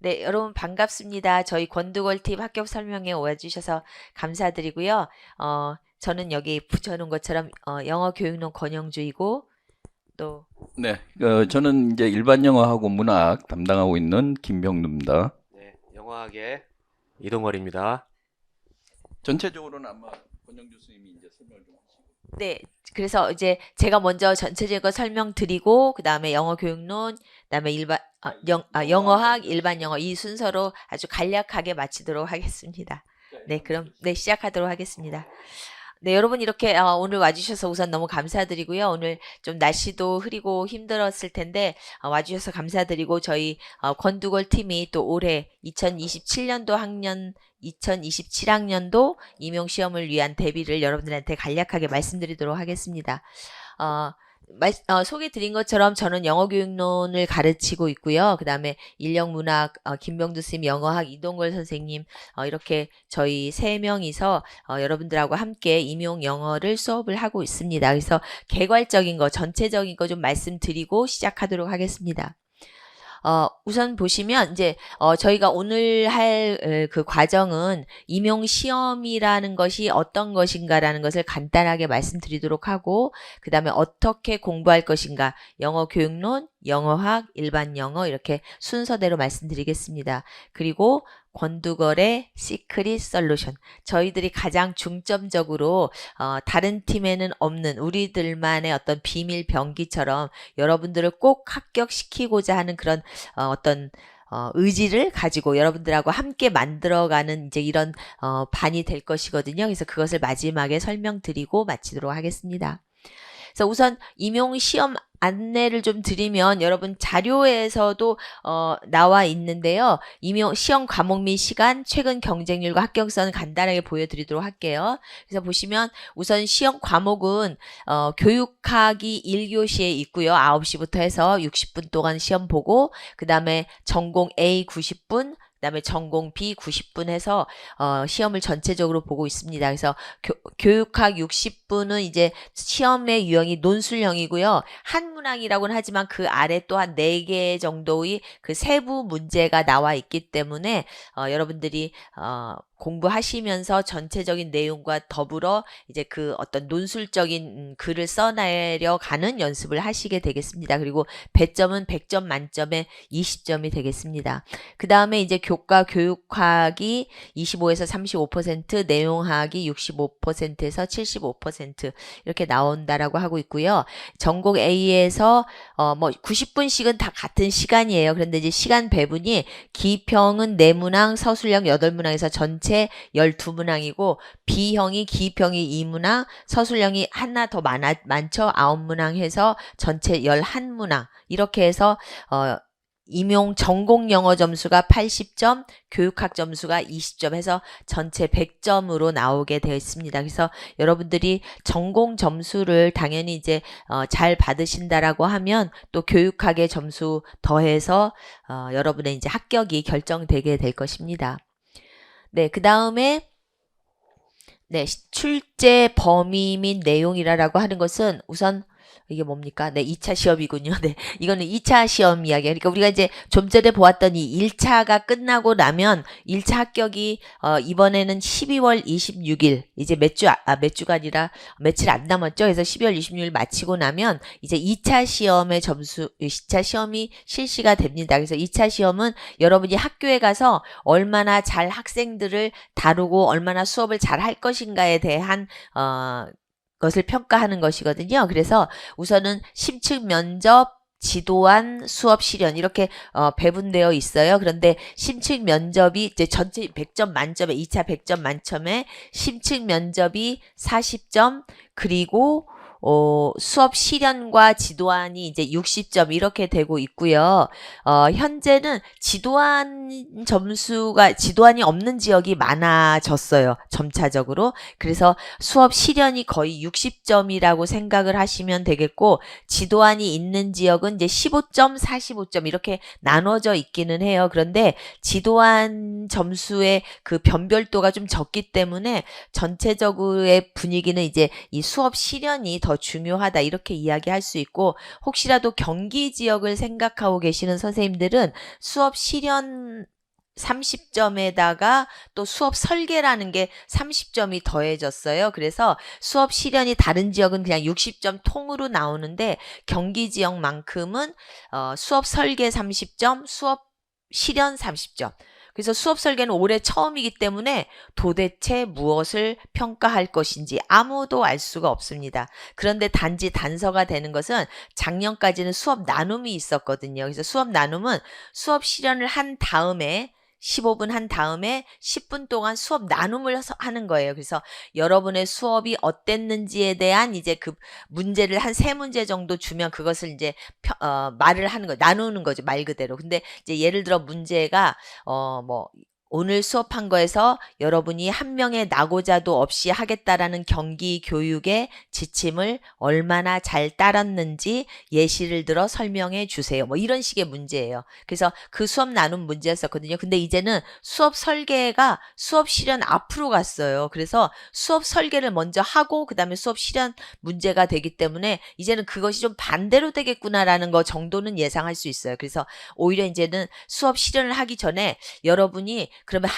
네, 여러분 반갑습니다. 저희 권두걸팁 합격 설명회 와주셔서 감사드리고요. 저는 여기 붙여놓은 것처럼 영어 교육론 권영주이고 또 네, 저는 이제 일반 영어하고 문학 담당하고 있는 김병루입니다. 네, 영어학의 이동걸입니다. 전체적으로는 아마 권영 교수님이 이제 설명을 좀 하시고. 네, 그래서 이제 제가 먼저 전체적인 거 설명드리고 그 다음에 영어 교육론, 그다음에 영어학, 일반 영어 이 순서로 아주 간략하게 마치도록 하겠습니다. 네, 그럼 네 시작하도록 하겠습니다. 네, 여러분 이렇게 오늘 와주셔서 우선 너무 감사드리고요. 오늘 좀 날씨도 흐리고 힘들었을 텐데 와주셔서 감사드리고 저희 권두걸 팀이 또 올해 2027년도 학년 2027학년도 임용시험을 위한 대비를 여러분들한테 간략하게 말씀드리도록 하겠습니다. 소개 드린 것처럼 저는 영어 교육론을 가르치고 있고요. 그 다음에 인력문학 김병두 쌤, 영어학 이동걸 선생님 이렇게 저희 세 명이서 여러분들하고 함께 임용 영어를 수업을 하고 있습니다. 그래서 개괄적인 거, 전체적인 거 좀 말씀드리고 시작하도록 하겠습니다. 우선 보시면 이제 저희가 오늘 할 그 과정은 임용 시험이라는 것이 어떤 것인가라는 것을 간단하게 말씀드리도록 하고 그 다음에 어떻게 공부할 것인가 영어 교육론, 영어학, 일반 영어 이렇게 순서대로 말씀드리겠습니다. 그리고 권두걸의 시크릿 솔루션 저희들이 가장 중점적으로 다른 팀에는 없는 우리들만의 어떤 비밀 병기처럼 여러분들을 꼭 합격시키고자 하는 그런 어떤 의지를 가지고 여러분들하고 함께 만들어가는 이제 이런 반이 될 것이거든요. 그래서 그것을 마지막에 설명드리고 마치도록 하겠습니다. 그래서 우선 임용 시험 안내를 좀 드리면 여러분 자료에서도 나와 있는데요. 임용 시험 과목 및 시간, 최근 경쟁률과 합격선 간단하게 보여드리도록 할게요. 그래서 보시면 우선 시험 과목은 교육학이 1교시에 있고요. 9시부터 해서 60분 동안 시험 보고 그 다음에 전공 A 90분 그 다음에 전공 B 90분 해서 시험을 전체적으로 보고 있습니다. 그래서 교육학 60분은 이제 시험의 유형이 논술형이고요. 한문항이라고는 하지만 그 아래 또한 4개 정도의 그 세부 문제가 나와 있기 때문에 여러분들이 공부하시면서 전체적인 내용과 더불어 이제 그 어떤 논술적인 글을 써내려 가는 연습을 하시게 되겠습니다. 그리고 배점은 100점 만점에 20점이 되겠습니다. 그 다음에 이제 교과 교육학이 25에서 35%, 내용학이 65%에서 75% 이렇게 나온다라고 하고 있고요. 전공 A에서 뭐 90분씩은 다 같은 시간이에요. 그런데 이제 시간 배분이 기평은 4문항, 서술형 8문항에서 전체 12문항이고 B형이 기평이 2문항, 서술형이 하나 더 많죠. 9문항 해서 전체 11문항 이렇게 해서 임용 전공 영어 점수가 80점, 교육학 점수가 20점 해서 전체 100점으로 나오게 되어 있습니다. 그래서 여러분들이 전공 점수를 당연히 이제 잘 받으신다라고 하면 또 교육학의 점수 더해서 여러분의 이제 합격이 결정되게 될 것입니다. 네, 그 다음에 네, 출제 범위 및 내용이라고 하는 것은 우선 이게 뭡니까? 네, 2차 시험이군요. 네, 이거는 2차 시험 이야기예요. 그러니까 우리가 이제 좀 전에 보았던 이 1차가 끝나고 나면 1차 합격이 이번에는 12월 26일 이제 몇 주가 아니라 며칠 안 남았죠. 그래서 12월 26일 마치고 나면 이제 2차 시험의 점수, 2차 시험이 실시가 됩니다. 그래서 2차 시험은 여러분이 학교에 가서 얼마나 잘 학생들을 다루고 얼마나 수업을 잘 할 것인가에 대한 것을 평가하는 것이거든요. 그래서 우선은 심층 면접, 지도안, 수업 실현 이렇게 배분되어 있어요. 그런데 심층 면접이 이제 전체 100점 만점에 2차 100점 만점에 심층 면접이 40점 그리고 수업 실현과 지도안이 이제 60점 이렇게 되고 있고요. 현재는 지도안이 없는 지역이 많아졌어요. 점차적으로. 그래서 수업 실현이 거의 60점이라고 생각을 하시면 되겠고 지도안이 있는 지역은 이제 15점, 45점 이렇게 나눠져 있기는 해요. 그런데 지도안 점수의 그 변별도가 좀 적기 때문에 전체적으로의 분위기는 이제 이 수업 실현이 더 중요하다 이렇게 이야기할 수 있고 혹시라도 경기 지역을 생각하고 계시는 선생님들은 수업 실현 30점에다가 또 수업 설계라는 게 30점이 더해졌어요. 그래서 수업 실현이 다른 지역은 그냥 60점 통으로 나오는데 경기 지역만큼은 수업 설계 30점, 수업 실현 30점. 그래서 수업 설계는 올해 처음이기 때문에 도대체 무엇을 평가할 것인지 아무도 알 수가 없습니다. 그런데 단지 단서가 되는 것은 작년까지는 수업 나눔이 있었거든요. 그래서 수업 나눔은 수업 실현을 한 다음에 15분 한 다음에 10분 동안 수업 나눔을 하는 거예요. 그래서 여러분의 수업이 어땠는지에 대한 이제 그 문제를 한 3문제 정도 주면 그것을 이제 말을 하는 거, 나누는 거죠. 말 그대로. 근데 이제 예를 들어 문제가 뭐 오늘 수업한 거에서 여러분이 한 명의 낙오자도 없이 하겠다라는 경기 교육의 지침을 얼마나 잘 따랐는지 예시를 들어 설명해 주세요. 뭐 이런 식의 문제예요. 그래서 그 수업 나눔 문제였었거든요. 근데 이제는 수업 설계가 수업 실현 앞으로 갔어요. 그래서 수업 설계를 먼저 하고 그다음에 수업 실현 문제가 되기 때문에 이제는 그것이 좀 반대로 되겠구나라는 거 정도는 예상할 수 있어요. 그래서 오히려 이제는 수업 실현을 하기 전에 여러분이 그러면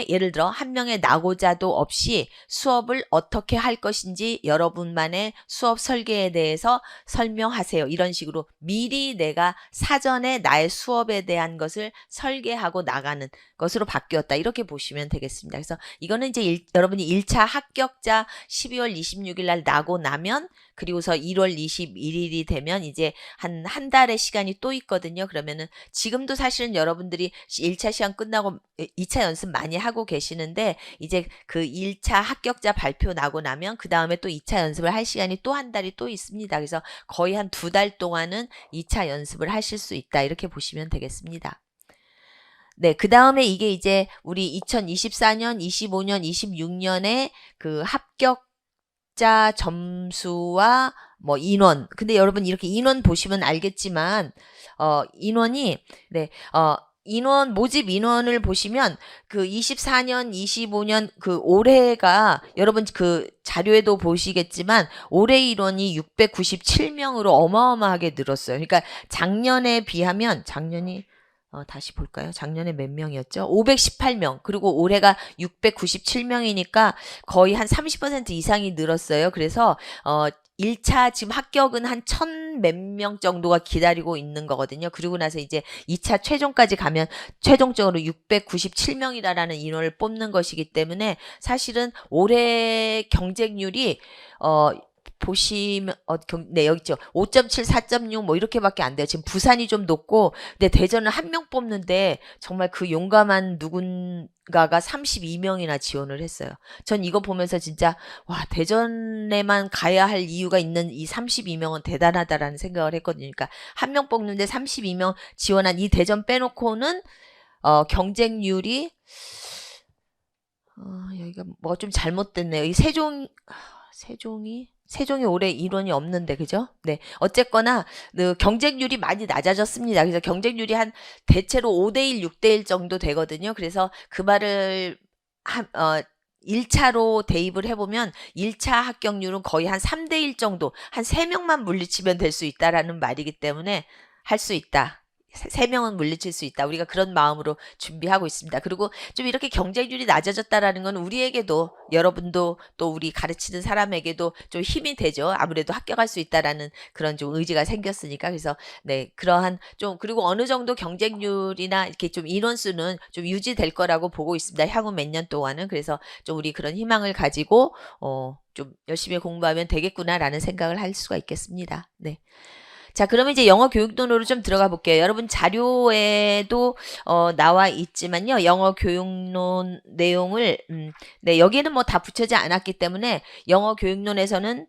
예를 들어 한 명의 낙오자도 없이 수업을 어떻게 할 것인지 여러분만의 수업 설계에 대해서 설명하세요. 이런 식으로 미리 내가 사전에 나의 수업에 대한 것을 설계하고 나가는 것으로 바뀌었다. 이렇게 보시면 되겠습니다. 그래서 이거는 이제 여러분이 1차 합격자 12월 26일 날 나고 나면 그리고서 1월 21일이 되면 이제 한 달의 시간이 또 있거든요. 그러면은 지금도 사실은 여러분들이 1차 시험 끝나고 2차 연습 많이 하고 계시는데 이제 그 1차 합격자 발표 나고 나면 그 다음에 또 2차 연습을 할 시간이 또 한 달이 또 있습니다. 그래서 거의 한 2달 동안은 2차 연습을 하실 수 있다. 이렇게 보시면 되겠습니다. 네, 그 다음에 이게 이제 우리 2024년, 25년, 26년에 그 합격자 점수와 뭐 인원. 근데 여러분 이렇게 인원 보시면 알겠지만, 인원이, 네, 인원, 모집 인원을 보시면 그 24년, 25년 그 올해가 여러분 그 자료에도 보시겠지만 올해 인원이 697명으로 어마어마하게 늘었어요. 그러니까 작년에 비하면 작년이 다시 볼까요? 작년에 몇 명이었죠? 518명. 그리고 올해가 697명이니까 거의 한 30% 이상이 늘었어요. 그래서 1차 지금 합격은 한 1000 몇 명 정도가 기다리고 있는 거거든요. 그리고 나서 이제 2차 최종까지 가면 최종적으로 697명이라는 인원을 뽑는 것이기 때문에 사실은 올해 경쟁률이 보시면 네, 여기 있죠. 5.7, 4.6 뭐 이렇게밖에 안 돼요. 지금 부산이 좀 높고 근데 대전은 한 명 뽑는데 정말 그 용감한 누군가가 32명이나 지원을 했어요. 전 이거 보면서 진짜 와, 대전에만 가야 할 이유가 있는 이 32명은 대단하다라는 생각을 했거든요. 그러니까 한 명 뽑는데 32명 지원한 이 대전 빼놓고는 경쟁률이 여기가 뭐가 좀 잘못됐네요. 이 세종이 올해 인원이 없는데, 그죠? 네. 어쨌거나, 그 경쟁률이 많이 낮아졌습니다. 그래서 경쟁률이 대체로 5대1, 6대1 정도 되거든요. 그래서 그 말을 1차로 대입을 해보면 1차 합격률은 거의 한 3대1 정도, 한 3명만 물리치면 될 수 있다라는 말이기 때문에 할 수 있다. 3명은 물리칠 수 있다. 우리가 그런 마음으로 준비하고 있습니다. 그리고 좀 이렇게 경쟁률이 낮아졌다라는 건 우리에게도 여러분도 또 우리 가르치는 사람에게도 좀 힘이 되죠. 아무래도 합격할 수 있다라는 그런 좀 의지가 생겼으니까. 그래서 네, 그러한 좀 그리고 어느 정도 경쟁률이나 이렇게 좀 인원수는 좀 유지될 거라고 보고 있습니다. 향후 몇 년 동안은. 그래서 좀 우리 그런 희망을 가지고 좀 열심히 공부하면 되겠구나라는 생각을 할 수가 있겠습니다. 네. 자, 그러면 이제 영어 교육론으로 좀 들어가 볼게요. 여러분 자료에도 나와 있지만요. 영어 교육론 내용을 네, 여기에는 뭐 다 붙여지 않았기 때문에 영어 교육론에서는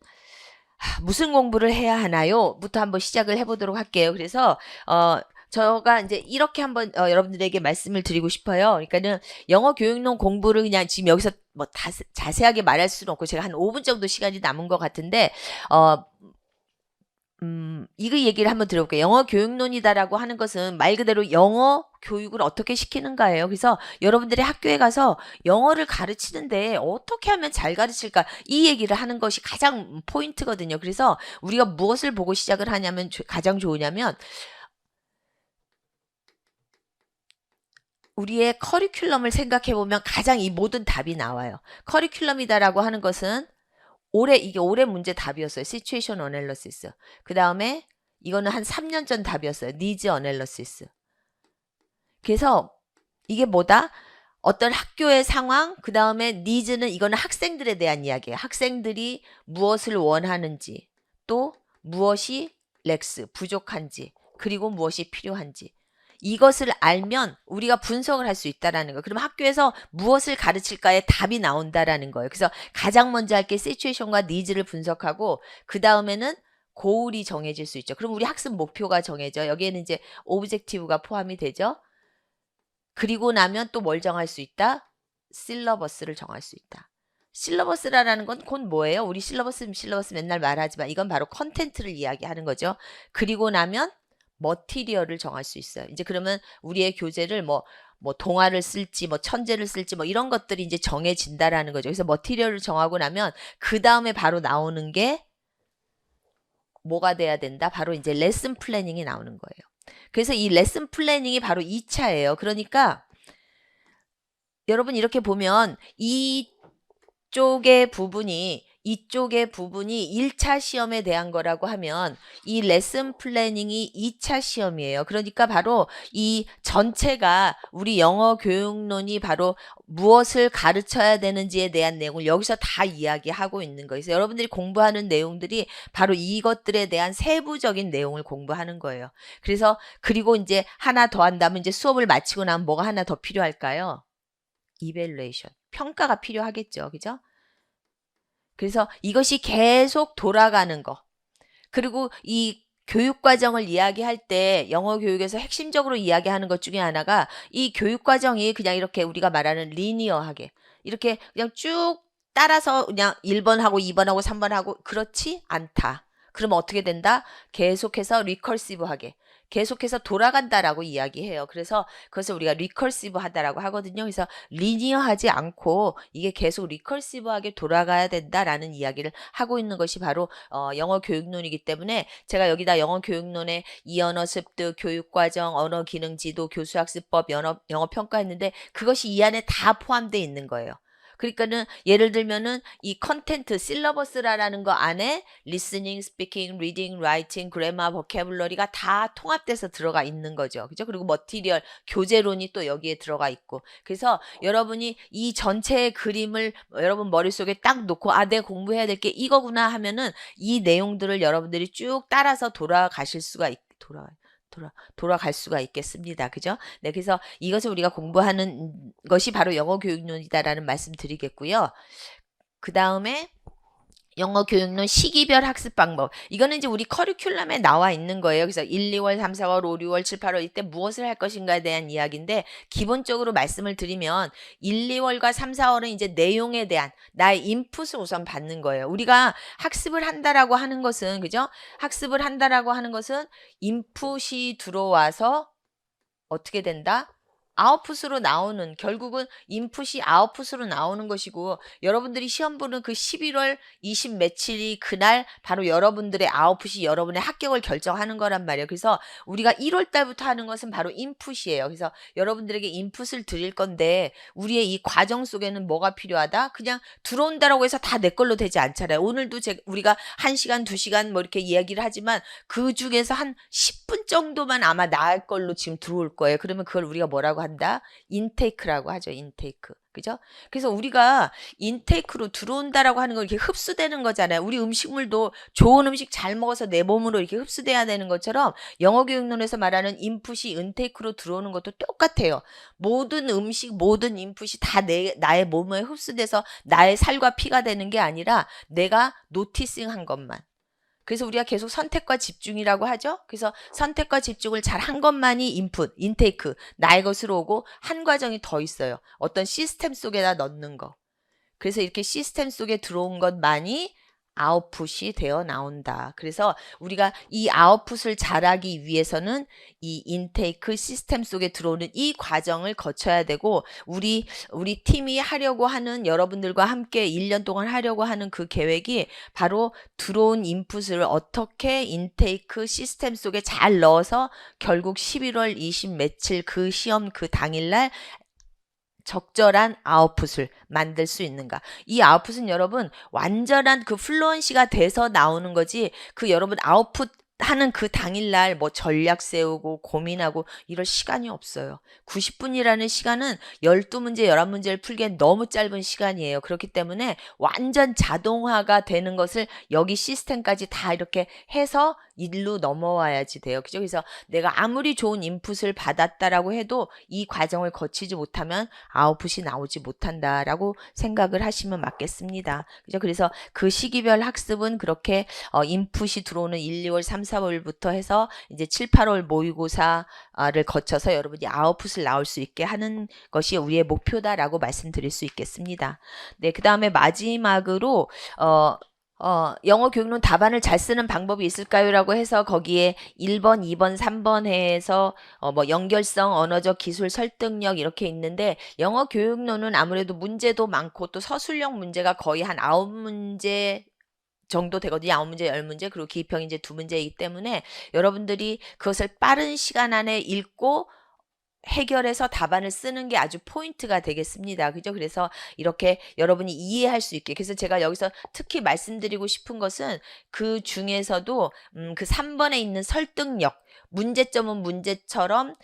무슨 공부를 해야 하나요? 부터 한번 시작을 해보도록 할게요. 그래서 제가 이제 이렇게 한번 여러분들에게 말씀을 드리고 싶어요. 그러니까는 영어 교육론 공부를 그냥 지금 여기서 뭐 자세하게 말할 수는 없고 제가 한 5분 정도 시간이 남은 것 같은데 이거 얘기를 한번 들어볼게요. 영어 교육론이다라고 하는 것은 말 그대로 영어 교육을 어떻게 시키는가예요. 그래서 여러분들이 학교에 가서 영어를 가르치는데 어떻게 하면 잘 가르칠까? 이 얘기를 하는 것이 가장 포인트거든요. 그래서 우리가 무엇을 보고 시작을 하냐면 가장 좋으냐면 우리의 커리큘럼을 생각해 보면 가장 이 모든 답이 나와요. 커리큘럼이다라고 하는 것은 이게 올해 문제 답이었어요. 시츄에이션 어널리시스. 그 다음에 이거는 한 3년 전 답이었어요. 니즈 어널리시스. 그래서 이게 뭐다? 어떤 학교의 상황, 그 다음에 니즈는 이거는 학생들에 대한 이야기예요. 학생들이 무엇을 원하는지, 또 무엇이 렉스, 부족한지, 그리고 무엇이 필요한지. 이것을 알면 우리가 분석을 할 수 있다라는 거예요. 그럼 학교에서 무엇을 가르칠까에 답이 나온다라는 거예요. 그래서 가장 먼저 할 게 시츄에이션과 니즈를 분석하고 그 다음에는 고울이 정해질 수 있죠. 그럼 우리 학습 목표가 정해져. 여기에는 이제 오브젝티브가 포함이 되죠. 그리고 나면 또 뭘 정할 수 있다? 실러버스를 정할 수 있다. 실러버스라는 건 곧 뭐예요? 우리 실러버스 맨날 말하지만 이건 바로 컨텐츠를 이야기하는 거죠. 그리고 나면 머티리얼을 정할 수 있어요. 이제 그러면 우리의 교재를 뭐 동화를 쓸지 뭐 천재를 쓸지 뭐 이런 것들이 이제 정해진다라는 거죠. 그래서 머티리얼을 정하고 나면 그 다음에 바로 나오는 게 뭐가 돼야 된다? 바로 이제 레슨 플래닝이 나오는 거예요. 그래서 이 레슨 플래닝이 바로 2차예요. 그러니까 여러분 이렇게 보면 이쪽의 부분이 1차 시험에 대한 거라고 하면 이 레슨 플래닝이 2차 시험이에요. 그러니까 바로 이 전체가 우리 영어 교육론이 바로 무엇을 가르쳐야 되는지에 대한 내용을 여기서 다 이야기하고 있는 거예요. 그래서 여러분들이 공부하는 내용들이 바로 이것들에 대한 세부적인 내용을 공부하는 거예요. 그래서 그리고 이제 하나 더 한다면 이제 수업을 마치고 나면 뭐가 하나 더 필요할까요? 이밸루에이션. 평가가 필요하겠죠. 그죠? 그래서 이것이 계속 돌아가는 거. 그리고 이 교육과정을 이야기할 때 영어 교육에서 핵심적으로 이야기하는 것 중에 하나가 이 교육과정이 그냥 이렇게 우리가 말하는 리니어하게 이렇게 그냥 쭉 따라서 그냥 1번하고 2번하고 3번하고 그렇지 않다. 그러면 어떻게 된다? 계속해서 리컬시브하게 계속해서 돌아간다라고 이야기해요. 그래서 그것을 우리가 리컬시브 하다라고 하거든요. 그래서 리니어하지 않고 이게 계속 리컬시브하게 돌아가야 된다라는 이야기를 하고 있는 것이 바로 영어 교육론이기 때문에 제가 여기다 영어 교육론에 이언어 습득, 교육과정, 언어 기능 지도, 교수학습법, 영어 평가했는데 그것이 이 안에 다 포함되어 있는 거예요. 그러니까는 예를 들면은 이 컨텐트 실러버스라는 거 안에 리스닝, 스피킹, 리딩, 라이팅, 그래머, 버캐블러리가 다 통합돼서 들어가 있는 거죠. 그죠? 그리고 머티리얼, 교재론이 또 여기에 들어가 있고. 그래서 여러분이 이 전체의 그림을 여러분 머릿속에 딱 놓고 내가 공부해야 될 게 이거구나 하면은 이 내용들을 여러분들이 쭉 따라서 돌아갈 수가 있겠습니다. 그죠? 네, 그래서 이것을 우리가 공부하는 것이 바로 영어 교육론이다라는 말씀 드리겠고요. 그 다음에 영어 교육론 시기별 학습 방법. 이거는 이제 우리 커리큘럼에 나와 있는 거예요. 그래서 1, 2월, 3, 4월, 5, 6월, 7, 8월 이때 무엇을 할 것인가에 대한 이야기인데 기본적으로 말씀을 드리면 1, 2월과 3, 4월은 이제 내용에 대한 나의 인풋을 우선 받는 거예요. 우리가 학습을 한다라고 하는 것은 그죠? 학습을 한다라고 하는 것은 인풋이 들어와서 어떻게 된다? 아웃풋으로 나오는 결국은 인풋이 아웃풋으로 나오는 것이고 여러분들이 시험 보는 그 11월 20 며칠이 그날 바로 여러분들의 아웃풋이 여러분의 합격을 결정하는 거란 말이에요. 그래서 우리가 1월 달부터 하는 것은 바로 인풋이에요. 그래서 여러분들에게 인풋을 드릴 건데 우리의 이 과정 속에는 뭐가 필요하다? 그냥 들어온다라고 해서 다 내 걸로 되지 않잖아요. 오늘도 우리가 1시간, 2시간 뭐 이렇게 이야기를 하지만 그 중에서 한 10분 정도만 아마 나을 걸로 지금 들어올 거예요. 그러면 그걸 우리가 뭐라고 한다? 인테이크라고 하죠. 인테이크. 그죠? 그래서 우리가 인테이크로 들어온다라고 하는 건 이렇게 흡수되는 거잖아요. 우리 음식물도 좋은 음식 잘 먹어서 내 몸으로 이렇게 흡수돼야 되는 것처럼 영어 교육론에서 말하는 인풋이 인테이크로 들어오는 것도 똑같아요. 모든 음식, 모든 인풋이 다 나의 몸에 흡수돼서 나의 살과 피가 되는 게 아니라 내가 노티싱한 것만. 그래서 우리가 계속 선택과 집중이라고 하죠. 그래서 선택과 집중을 잘 한 것만이 인풋, 인테이크, 나의 것으로 오고 한 과정이 더 있어요. 어떤 시스템 속에다 넣는 거. 그래서 이렇게 시스템 속에 들어온 것만이 아웃풋이 되어 나온다. 그래서 우리가 이 아웃풋을 잘하기 위해서는 이 인테이크 시스템 속에 들어오는 이 과정을 거쳐야 되고 우리 팀이 하려고 하는 여러분들과 함께 1년 동안 하려고 하는 그 계획이 바로 들어온 인풋을 어떻게 인테이크 시스템 속에 잘 넣어서 결국 11월 20 며칠 그 시험 그 당일날 적절한 아웃풋을 만들 수 있는가. 이 아웃풋은 여러분 완전한 그 플루언시가 돼서 나오는 거지 그 여러분 아웃풋 하는 그 당일날 뭐 전략 세우고 고민하고 이럴 시간이 없어요. 90분이라는 시간은 12문제, 11문제를 풀기엔 너무 짧은 시간이에요. 그렇기 때문에 완전 자동화가 되는 것을 여기 시스템까지 다 이렇게 해서 일로 넘어와야지 돼요. 그죠? 그래서 내가 아무리 좋은 인풋을 받았다라고 해도 이 과정을 거치지 못하면 아웃풋이 나오지 못한다라고 생각을 하시면 맞겠습니다. 그죠? 그래서 그 시기별 학습은 그렇게 인풋이 들어오는 1, 2월, 3, 4월부터 해서 이제 7, 8월 모의고사를 거쳐서 여러분이 아웃풋을 나올 수 있게 하는 것이 우리의 목표다라고 말씀드릴 수 있겠습니다. 네, 그 다음에 마지막으로 영어 교육론 답안을 잘 쓰는 방법이 있을까요? 라고 해서 거기에 1번, 2번, 3번 해서 뭐 연결성, 언어적 기술, 설득력 이렇게 있는데 영어 교육론은 아무래도 문제도 많고 또 서술형 문제가 거의 한 9문제 정도 되거든요. 9문제, 10문제, 그리고 기입형이 이제 2문제이기 때문에 여러분들이 그것을 빠른 시간 안에 읽고 해결해서 답안을 쓰는 게 아주 포인트가 되겠습니다. 그죠? 그래서 이렇게 여러분이 이해할 수 있게. 그래서 제가 여기서 특히 말씀드리고 싶은 것은 그 중에서도 그 3번에 있는 설득력. 문제점은 문제점처럼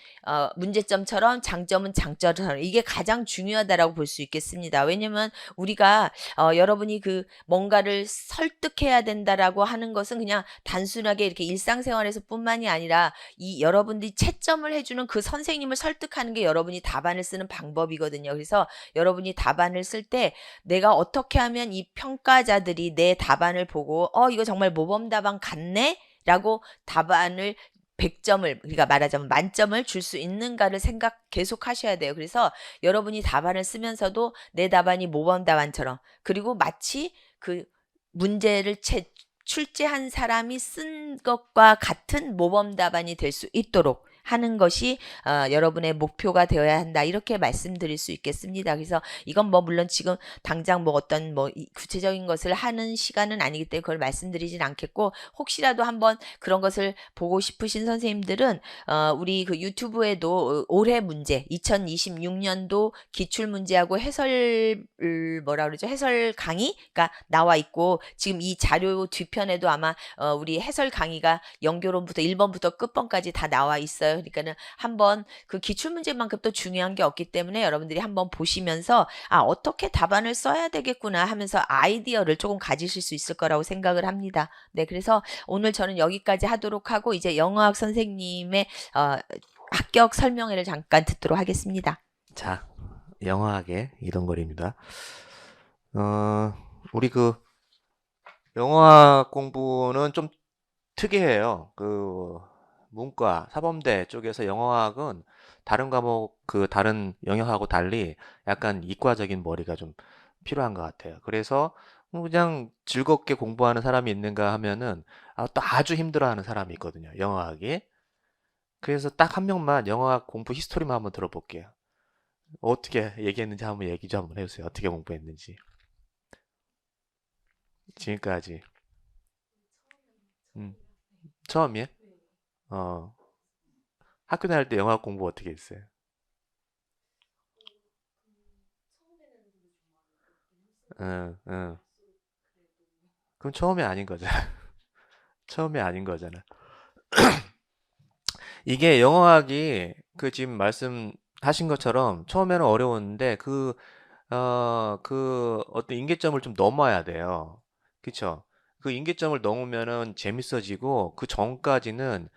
장점은 장점처럼 이게 가장 중요하다라고 볼 수 있겠습니다. 왜냐면 우리가 여러분이 그 뭔가를 설득해야 된다라고 하는 것은 그냥 단순하게 이렇게 일상생활에서 뿐만이 아니라 이 여러분들이 채점을 해주는 그 선생님을 설득하는 게 여러분이 답안을 쓰는 방법이거든요. 그래서 여러분이 답안을 쓸 때 내가 어떻게 하면 이 평가자들이 내 답안을 보고 이거 정말 모범 답안 같네? 라고 답안을 100점을 그러니까 말하자면 만점을 줄 수 있는가를 계속 하셔야 돼요. 그래서 여러분이 답안을 쓰면서도 내 답안이 모범 답안처럼 그리고 마치 그 문제를 출제한 사람이 쓴 것과 같은 모범 답안이 될 수 있도록 하는 것이 여러분의 목표가 되어야 한다. 이렇게 말씀드릴 수 있겠습니다. 그래서 이건 뭐 물론 지금 당장 뭐 어떤 뭐 구체적인 것을 하는 시간은 아니기 때문에 그걸 말씀드리진 않겠고 혹시라도 한번 그런 것을 보고 싶으신 선생님들은 우리 그 유튜브에도 올해 문제 2026년도 기출 문제하고 해설 뭐라 그러죠? 해설 강의가 나와 있고 지금 이 자료 뒤편에도 아마 우리 해설 강의가 연결론부터 1번부터 끝번까지 다 나와 있어요. 그러니까는 한번 그 기출 문제만큼 또 중요한 게 없기 때문에 여러분들이 한번 보시면서 어떻게 답안을 써야 되겠구나 하면서 아이디어를 조금 가지실 수 있을 거라고 생각을 합니다. 네, 그래서 오늘 저는 여기까지 하도록 하고 이제 영어학 선생님의 합격 설명회를 잠깐 듣도록 하겠습니다. 자, 영어학의 이동걸입니다. 우리 그 영어학 공부는 좀 특이해요. 그 문과, 사범대 쪽에서 영어학은 다른 과목, 다른 영역하고 달리 약간 이과적인 머리가 좀 필요한 것 같아요. 그래서 뭐 그냥 즐겁게 공부하는 사람이 있는가 하면은 또 아주 힘들어하는 사람이 있거든요. 영어학이. 그래서 딱 한 명만 영어학 공부 히스토리만 한번 들어볼게요. 어떻게 얘기했는지 한번 얘기 좀 한번 해주세요. 어떻게 공부했는지. 지금까지. 음, 처음이에요? 어, 학교 다닐 때 영어학 공부 어떻게 했어요? 응, 응. 그럼 처음이 아닌 거잖아. 처음이 아닌 거잖아. 이게 영어학이 지금 말씀하신 것처럼 처음에는 어려웠는데 그 어떤 임계점을 좀 넘어야 돼요. 그쵸? 그 임계점을 넘으면은 재밌어지고 그 전까지는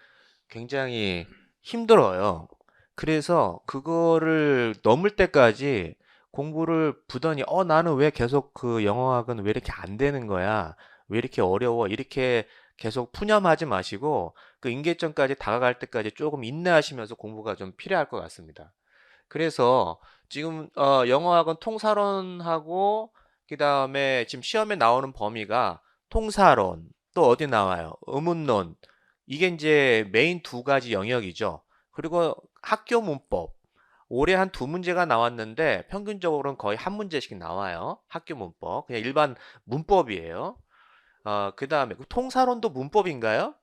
굉장히 힘들어요. 그래서 그거를 넘을 때까지 공부를 부단히 나는 왜 계속 그 영어학은 왜 이렇게 안 되는 거야? 왜 이렇게 어려워? 이렇게 계속 푸념하지 마시고 그 임계점까지 다가갈 때까지 조금 인내하시면서 공부가 좀 필요할 것 같습니다. 그래서 지금 영어학은 통사론하고 그다음에 지금 시험에 나오는 범위가 통사론, 또 어디 나와요? 의문론. 이게 이제 메인 두 가지 영역이죠. 그리고 학교 문법. 올해 한 두 문제가 나왔는데 평균적으로는 거의 한 문제씩 나와요. 학교 문법. 그냥 일반 문법이에요. 그 다음에 통사론도 문법인가요?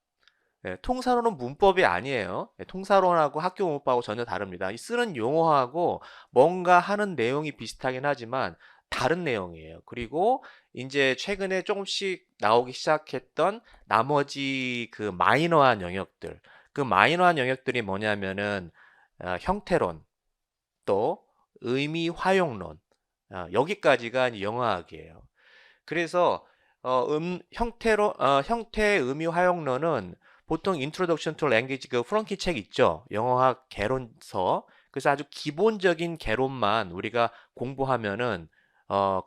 네, 통사론은 문법이 아니에요. 네, 통사론하고 학교 문법하고 전혀 다릅니다. 이 쓰는 용어하고 뭔가 하는 내용이 비슷하긴 하지만 다른 내용이에요. 그리고 이제 최근에 조금씩 나오기 시작했던 나머지 그 마이너한 영역들. 그 마이너한 영역들이 뭐냐면은 형태론, 또 의미 활용론. 여기까지가 이제 영어학이에요. 그래서 형태 의미 활용론은 보통 Introduction to Language 그 프런키 책 있죠. 영어학 개론서. 그래서 아주 기본적인 개론만 우리가 공부하면은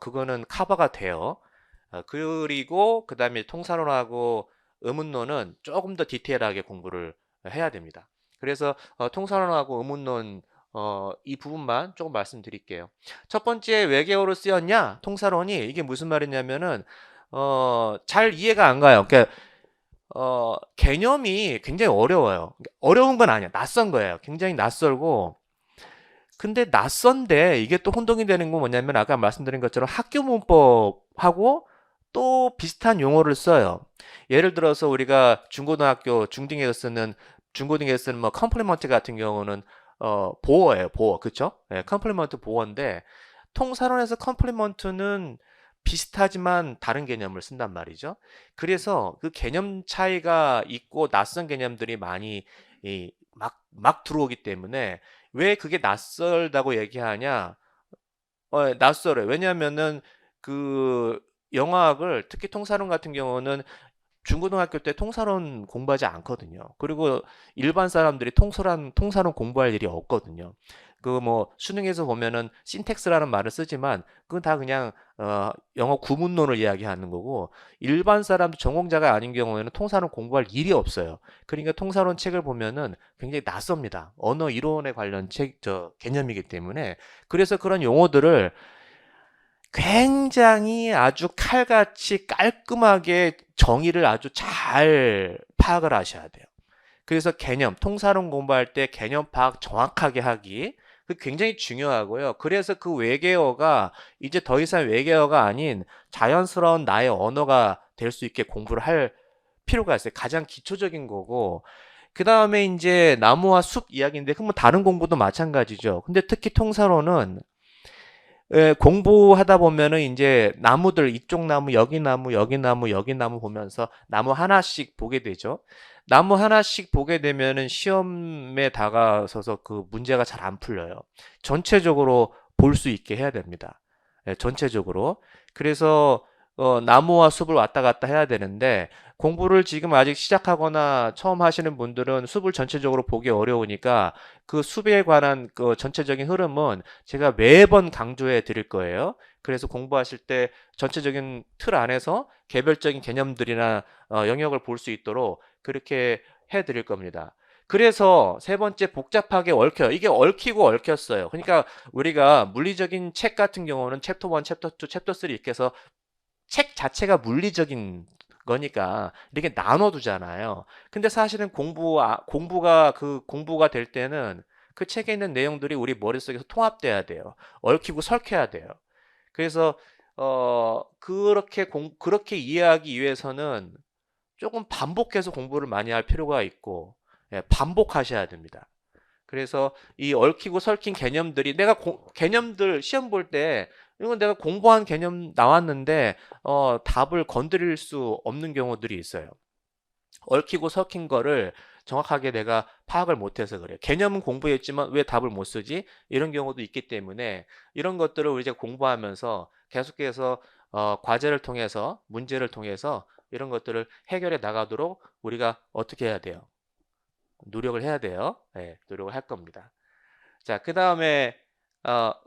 그거는 커버가 돼요. 그리고 그다음에 통사론하고 의문론은 조금 더 디테일하게 공부를 해야 됩니다. 그래서 통사론하고 의문론 이 부분만 조금 말씀드릴게요. 첫 번째 왜 개어로 쓰였냐? 통사론이 이게 무슨 말이냐면은 잘 이해가 안 가요. 그러니까 개념이 굉장히 어려워요. 어려운 건 아니야. 낯선 거예요. 굉장히 낯설고 근데 낯선데 이게 또 혼동이 되는 건 뭐냐면 아까 말씀드린 것처럼 학교 문법하고 또 비슷한 용어를 써요. 예를 들어서 우리가 중고등학교 중딩에서 쓰는 뭐 컴플리먼트 같은 경우는 보어예요. 보어. 그쵸? 예, 컴플리먼트 보어인데 통사론에서 컴플리먼트는 비슷하지만 다른 개념을 쓴단 말이죠. 그래서 그 개념 차이가 있고 낯선 개념들이 많이 막 들어오기 때문에 왜 그게 낯설다고 얘기하냐? 낯설어요. 왜냐하면은 그 영어학을 특히 통사론 같은 경우는 중고등학교 때 통사론 공부하지 않거든요. 그리고 일반 사람들이 통사론 공부할 일이 없거든요. 그 뭐 수능에서 보면은 신텍스라는 말을 쓰지만 그건 다 그냥 영어 구문론을 이야기하는 거고 일반 사람 전공자가 아닌 경우에는 통사론 공부할 일이 없어요. 그러니까 통사론 책을 보면은 굉장히 낯섭니다. 언어 이론에 관련 개념이기 때문에 그래서 그런 용어들을 굉장히 아주 칼같이 깔끔하게 정의를 아주 잘 파악을 하셔야 돼요. 그래서 통사론 공부할 때 개념 파악 정확하게 하기, 그 굉장히 중요하고요. 그래서 그 외계어가 이제 더 이상 외계어가 아닌 자연스러운 나의 언어가 될 수 있게 공부를 할 필요가 있어요. 가장 기초적인 거고, 그 다음에 이제 나무와 숲 이야기인데, 그러면 다른 공부도 마찬가지죠. 근데 특히 통사론은 공부하다 보면은 이제 나무들 이쪽 나무 여기 나무 여기 나무 여기 나무 보면서 나무 하나씩 보게 되죠. 나무 하나씩 보게 되면은 시험에 다가서서 그 문제가 잘 안 풀려요. 전체적으로 볼 수 있게 해야 됩니다. 전체적으로. 그래서 나무와 숲을 왔다 갔다 해야 되는데 공부를 지금 아직 시작하거나 처음 하시는 분들은 숲을 전체적으로 보기 어려우니까 그 숲에 관한 그 전체적인 흐름은 제가 매번 강조해 드릴 거예요. 그래서 공부하실 때 전체적인 틀 안에서 개별적인 개념들이나 영역을 볼 수 있도록 그렇게 해 드릴 겁니다. 그래서 세 번째 복잡하게 얽혀요. 이게 얽히고 얽혔어요. 그러니까 우리가 물리적인 책 같은 경우는 챕터 1, 챕터 2, 챕터 3 이렇게 해서 책 자체가 물리적인 거니까 이렇게 나눠두잖아요. 근데 사실은 공부가 될 때는 그 책에 있는 내용들이 우리 머릿속에서 통합돼야 돼요. 얽히고 설켜야 돼요. 그래서 그렇게 이해하기 위해서는 조금 반복해서 공부를 많이 할 필요가 있고 반복하셔야 됩니다. 그래서 이 얽히고 설킨 개념들이 개념들 시험 볼 때 이건 내가 공부한 개념 나왔는데 답을 건드릴 수 없는 경우들이 있어요. 얽히고 설킨 거를 정확하게 내가 파악을 못해서 그래요. 개념은 공부했지만 왜 답을 못 쓰지? 이런 경우도 있기 때문에 이런 것들을 우리 이제 공부하면서 계속해서 과제를 통해서 문제를 통해서 이런 것들을 해결해 나가도록 우리가 어떻게 해야 돼요? 노력을 해야 돼요. 네, 노력을 할 겁니다. 자, 그 다음에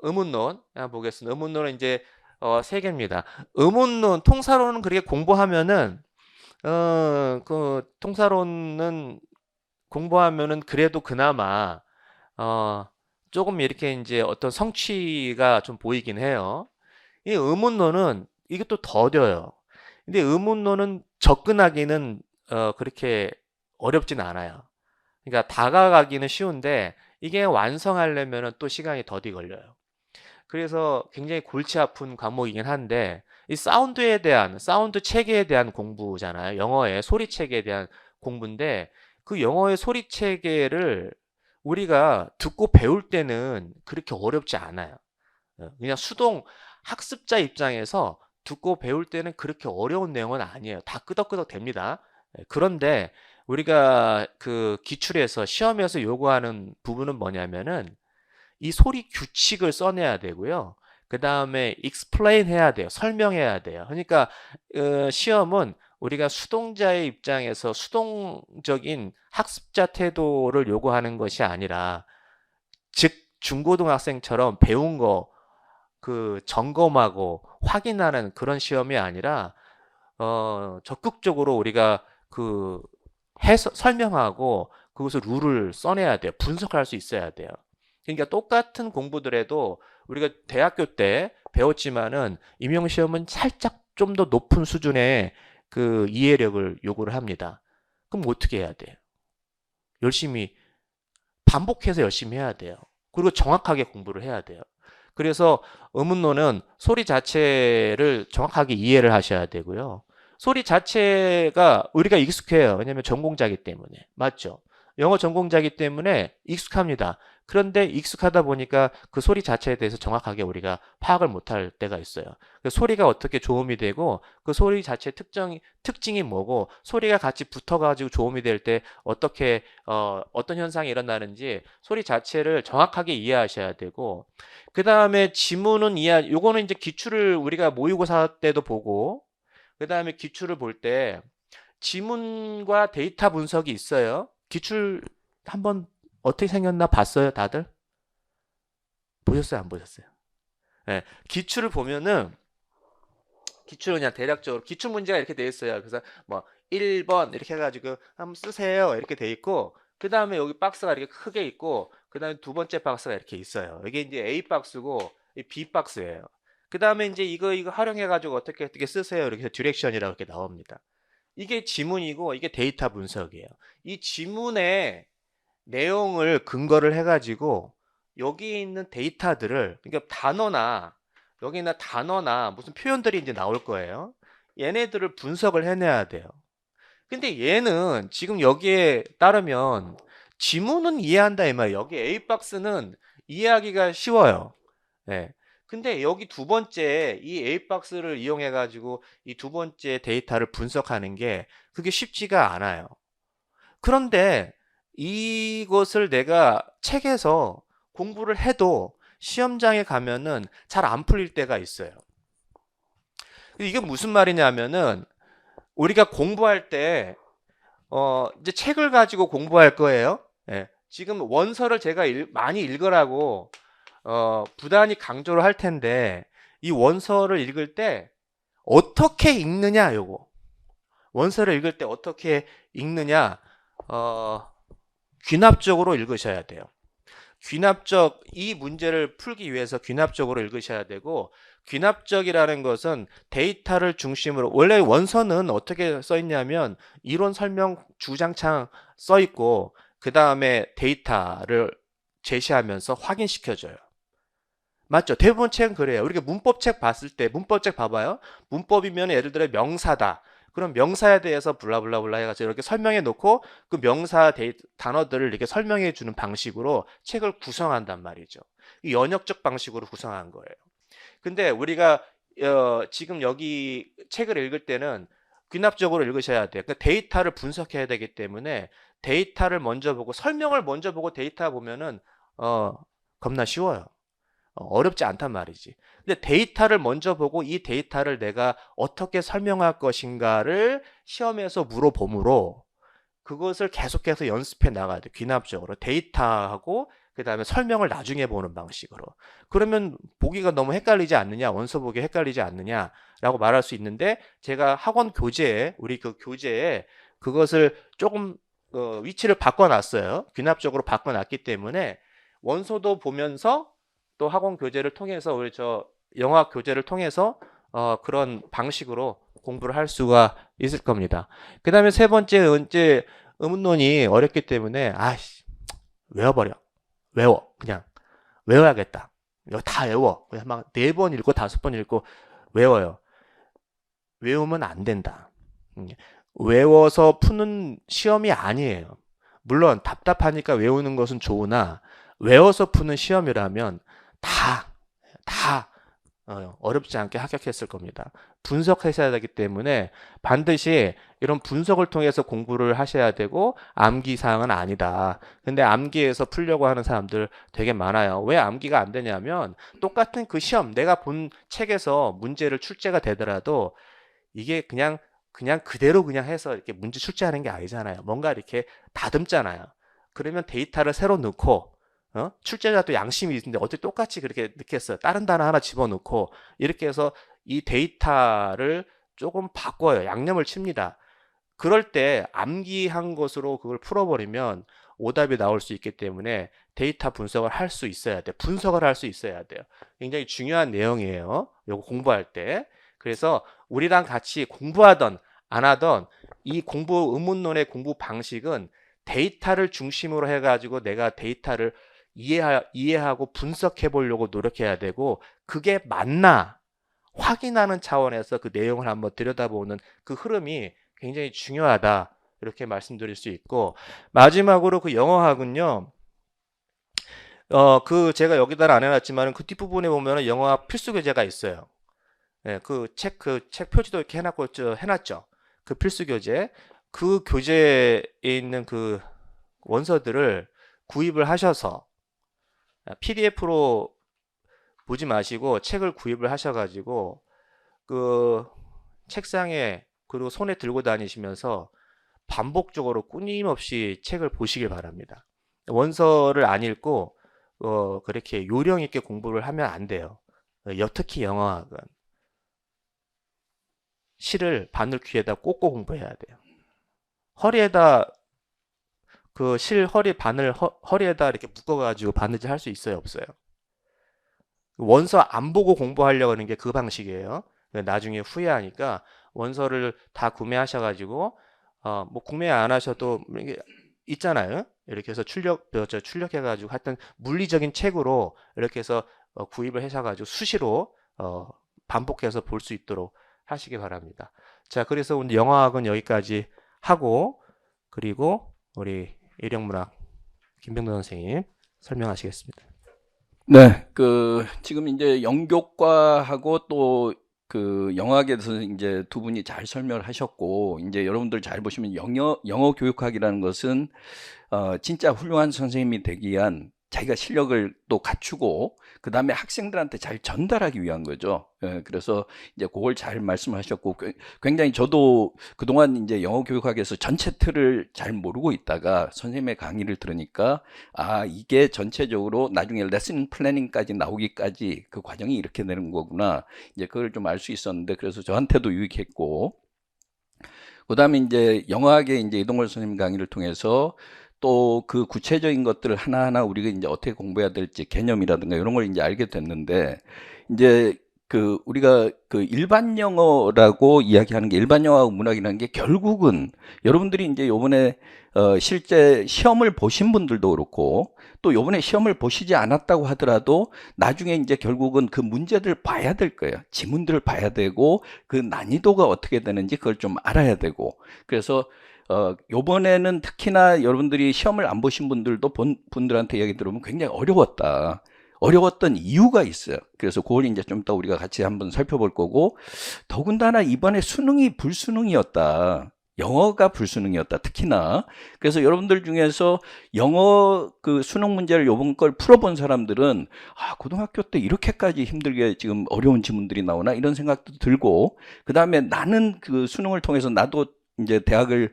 의문론 한번 보겠습니다. 의문론은 이제 세 개입니다. 의문론, 통사론은 그렇게 공부하면은 그 통사론은 공부하면은 그래도 그나마 조금 이렇게 이제 어떤 성취가 좀 보이긴 해요. 이 의문론은 이게 또 더뎌요. 근데 의문론은 접근하기는 그렇게 어렵진 않아요. 그러니까 다가가기는 쉬운데 이게 완성하려면 또 시간이 더디 걸려요. 그래서 굉장히 골치 아픈 과목이긴 한데 이 사운드 체계에 대한 공부잖아요. 영어의 소리 체계에 대한 공부인데 그 영어의 소리 체계를 우리가 듣고 배울 때는 그렇게 어렵지 않아요. 그냥 수동 학습자 입장에서 듣고 배울 때는 그렇게 어려운 내용은 아니에요. 다 끄덕끄덕 됩니다. 그런데 우리가 그 기출에서 시험에서 요구하는 부분은 뭐냐면은 이 소리 규칙을 써내야 되고요. 그 다음에 explain 해야 돼요. 설명해야 돼요. 그러니까 시험은 우리가 수동자의 입장에서 수동적인 학습자 태도를 요구하는 것이 아니라 즉 중고등학생처럼 배운 거 그 점검하고 확인하는 그런 시험이 아니라 적극적으로 우리가 그 해서 설명하고 그것을 룰을 써내야 돼요. 분석할 수 있어야 돼요. 그러니까 똑같은 공부들에도 우리가 대학교 때 배웠지만은 임용시험은 살짝 좀 더 높은 수준의 그 이해력을 요구를 합니다. 그럼 어떻게 해야 돼요? 열심히 반복해서 열심히 해야 돼요. 그리고 정확하게 공부를 해야 돼요. 그래서 의문론은 소리 자체를 정확하게 이해를 하셔야 되고요. 소리 자체가 우리가 익숙해요. 왜냐하면 전공자이기 때문에. 맞죠? 영어 전공자이기 때문에 익숙합니다. 그런데 익숙하다 보니까 그 소리 자체에 대해서 정확하게 우리가 파악을 못할 때가 있어요. 그 소리가 어떻게 조음이 되고 그 소리 자체의 특징이 뭐고 소리가 같이 붙어가지고 조음이 될 때 어떻게 어떤 현상이 일어나는지 소리 자체를 정확하게 이해하셔야 되고 그 다음에 지문은 요거는 이제 기출을 우리가 모의고사 때도 보고 그 다음에 기출을 볼 때 지문과 데이터 분석이 있어요. 기출 한번 어떻게 생겼나 봤어요, 다들? 보셨어요, 안 보셨어요? 네, 기출을 보면은 기출은 그냥 대략적으로 기출 문제가 이렇게 돼 있어요. 그래서 뭐 1번 이렇게 해가지고 한번 쓰세요 이렇게 돼 있고 그 다음에 여기 박스가 이렇게 크게 있고 그 다음에 두 번째 박스가 이렇게 있어요. 이게 이제 A 박스고 이 B 박스예요. 그 다음에 이제 이거 활용해가지고 어떻게 쓰세요 이렇게 해서 디렉션이라고 이렇게 나옵니다. 이게 지문이고 이게 데이터 분석이에요. 이 지문의 내용을 근거를 해가지고 여기 있는 데이터들을 그러니까 여기 있는 단어나 무슨 표현들이 이제 나올 거예요. 얘네들을 분석을 해내야 돼요. 근데 얘는 지금 여기에 따르면 지문은 이해한다 이 말이에요. 여기 A 박스는 이해하기가 쉬워요. 네. 근데 여기 두 번째 이 A 박스를 이용해 가지고 이 두 번째 데이터를 분석하는 게 그게 쉽지가 않아요. 그런데 이것을 내가 책에서 공부를 해도 시험장에 가면은 잘 안 풀릴 때가 있어요. 이게 무슨 말이냐면은 우리가 공부할 때 이제 책을 가지고 공부할 거예요. 예. 지금 원서를 제가 많이 읽으라고 부단히 강조를 할 텐데 이 원서를 읽을 때 어떻게 읽느냐 요거. 원서를 읽을 때 어떻게 읽느냐 귀납적으로 읽으셔야 돼요. 이 문제를 풀기 위해서 귀납적으로 읽으셔야 되고 귀납적이라는 것은 데이터를 중심으로 원래 원서는 어떻게 써 있냐면 이론 설명 주장창 써 있고 그 다음에 데이터를 제시하면서 확인시켜줘요. 맞죠? 대부분 책은 그래요. 우리가 문법책 봤을 때 문법책 봐봐요. 문법이면 예를 들어 명사다. 그럼 명사에 대해서 블라블라블라 해가지고 이렇게 설명해 놓고 그 명사 단어들을 이렇게 설명해 주는 방식으로 책을 구성한단 말이죠. 이 연역적 방식으로 구성한 거예요. 근데 우리가 지금 여기 책을 읽을 때는 귀납적으로 읽으셔야 돼요. 그러니까 데이터를 분석해야 되기 때문에 데이터를 먼저 보고 설명을 먼저 보고 데이터 보면은 겁나 쉬워요. 어렵지 않단 말이지. 근데 데이터를 먼저 보고 이 데이터를 내가 어떻게 설명할 것인가를 시험에서 물어보므로 그것을 계속해서 연습해 나가야 돼. 귀납적으로 데이터하고 그 다음에 설명을 나중에 보는 방식으로. 그러면 보기가 너무 헷갈리지 않느냐, 원서 보기 헷갈리지 않느냐라고 말할 수 있는데 제가 학원 교재에 우리 그 교재에 그것을 조금 위치를 바꿔놨어요. 귀납적으로 바꿔놨기 때문에 원서도 보면서 또 학원 교재를 통해서 우리 영어학 교재를 통해서 그런 방식으로 공부를 할 수가 있을 겁니다. 그 다음에 세 번째, 이제 의문론이 어렵기 때문에 아이씨 외워버려. 외워. 그냥 외워야겠다. 이거 다 외워. 그냥 막 4번 읽고 5번 읽고 외워요. 외우면 안 된다. 외워서 푸는 시험이 아니에요. 물론 답답하니까 외우는 것은 좋으나 외워서 푸는 시험이라면 다 어렵지 않게 합격했을 겁니다. 분석하셔야 되기 때문에 반드시 이런 분석을 통해서 공부를 하셔야 되고 암기 사항은 아니다. 근데 암기에서 풀려고 하는 사람들 되게 많아요. 왜 암기가 안 되냐면 똑같은 그 시험 내가 본 책에서 문제를 출제가 되더라도 이게 그냥 그대로 그냥 해서 이렇게 문제 출제하는 게 아니잖아요. 뭔가 이렇게 다듬잖아요. 그러면 데이터를 새로 넣고 출제자도 양심이 있는데 어떻게 똑같이 그렇게 넣겠어요. 다른 단어 하나 집어넣고 이렇게 해서 이 데이터를 조금 바꿔요. 양념을 칩니다. 그럴 때 암기한 것으로 그걸 풀어버리면 오답이 나올 수 있기 때문에 데이터 분석을 할 수 있어야 돼요. 분석을 할 수 있어야 돼요. 굉장히 중요한 내용이에요. 요거 공부할 때. 그래서 우리랑 같이 공부하던 안 하던 이 공부 의문론의 공부 방식은 데이터를 중심으로 해가지고 내가 데이터를 이해하고 분석해 보려고 노력해야 되고 그게 맞나 확인하는 차원에서 그 내용을 한번 들여다보는 그 흐름이 굉장히 중요하다 이렇게 말씀드릴 수 있고 마지막으로 그 영어학은요 그 제가 여기다 안 해놨지만 그 뒷부분에 보면은 영어학 필수 교재가 있어요. 네, 그 책 표지도 이렇게 해놨죠. 그 필수 교재 그 교재에 있는 그 원서들을 구입을 하셔서 PDF로 보지 마시고 책을 구입을 하셔가지고 그 책상에 그리고 손에 들고 다니시면서 반복적으로 끊임없이 책을 보시길 바랍니다. 원서를 안 읽고 그렇게 요령 있게 공부를 하면 안 돼요. 특히 영어학은 시를 바늘 귀에다 꽂고 공부해야 돼요. 허리에다 그 실 허리 바늘 허리에다 이렇게 묶어가지고 바느질 할 수 있어요, 없어요? 원서 안 보고 공부하려고 하는 게 그 방식이에요. 나중에 후회하니까 원서를 다 구매하셔가지고 뭐 구매 안 하셔도 이게 있잖아요. 이렇게 해서 출력해가지고 하여튼 물리적인 책으로 이렇게 해서 구입을 하셔가지고 수시로 반복해서 볼 수 있도록 하시기 바랍니다. 자, 그래서 오늘 영어학은 여기까지 하고 그리고 우리 일영문학 김병도 선생님 설명하시겠습니다. 네, 지금 이제 영교과하고 또 그 영어학에 대해서 이제 두 분이 잘 설명을 하셨고, 이제 여러분들 잘 보시면 영어 교육학이라는 것은, 진짜 훌륭한 선생님이 되기 위한 자기가 실력을 또 갖추고, 그 다음에 학생들한테 잘 전달하기 위한 거죠. 예, 그래서 이제 그걸 잘 말씀하셨고, 굉장히 저도 그동안 이제 영어 교육학에서 전체 틀을 잘 모르고 있다가 선생님의 강의를 들으니까, 이게 전체적으로 나중에 레슨 플래닝까지 나오기까지 그 과정이 이렇게 되는 거구나. 이제 그걸 좀 알 수 있었는데, 그래서 저한테도 유익했고, 그 다음에 이제 영어학의 이제 이동걸 선생님 강의를 통해서 또 그 구체적인 것들을 하나하나 우리가 이제 어떻게 공부해야 될지 개념이라든가 이런 걸 이제 알게 됐는데, 이제 우리가 일반 영어라고 이야기하는 게, 일반 영어하고 문학이라는 게 결국은 여러분들이 이제 요번에 실제 시험을 보신 분들도 그렇고, 또 요번에 시험을 보시지 않았다고 하더라도 나중에 이제 결국은 그 문제들 봐야 될 거예요. 지문들을 봐야 되고, 그 난이도가 어떻게 되는지 그걸 좀 알아야 되고. 그래서 요번에는 특히나 여러분들이 시험을 안 보신 분들도 분들한테 이야기 들으면 굉장히 어려웠던 이유가 있어요. 그래서 그걸 이제 좀 더 우리가 같이 한번 살펴볼 거고, 더군다나 이번에 수능이 불수능이었다. 영어가 불수능이었다, 특히나. 그래서 여러분들 중에서 영어 그 수능 문제를 요번 걸 풀어본 사람들은, 고등학교 때 이렇게까지 힘들게 지금 어려운 지문들이 나오나? 이런 생각도 들고, 그 다음에 나는 그 수능을 통해서 나도 이제 대학을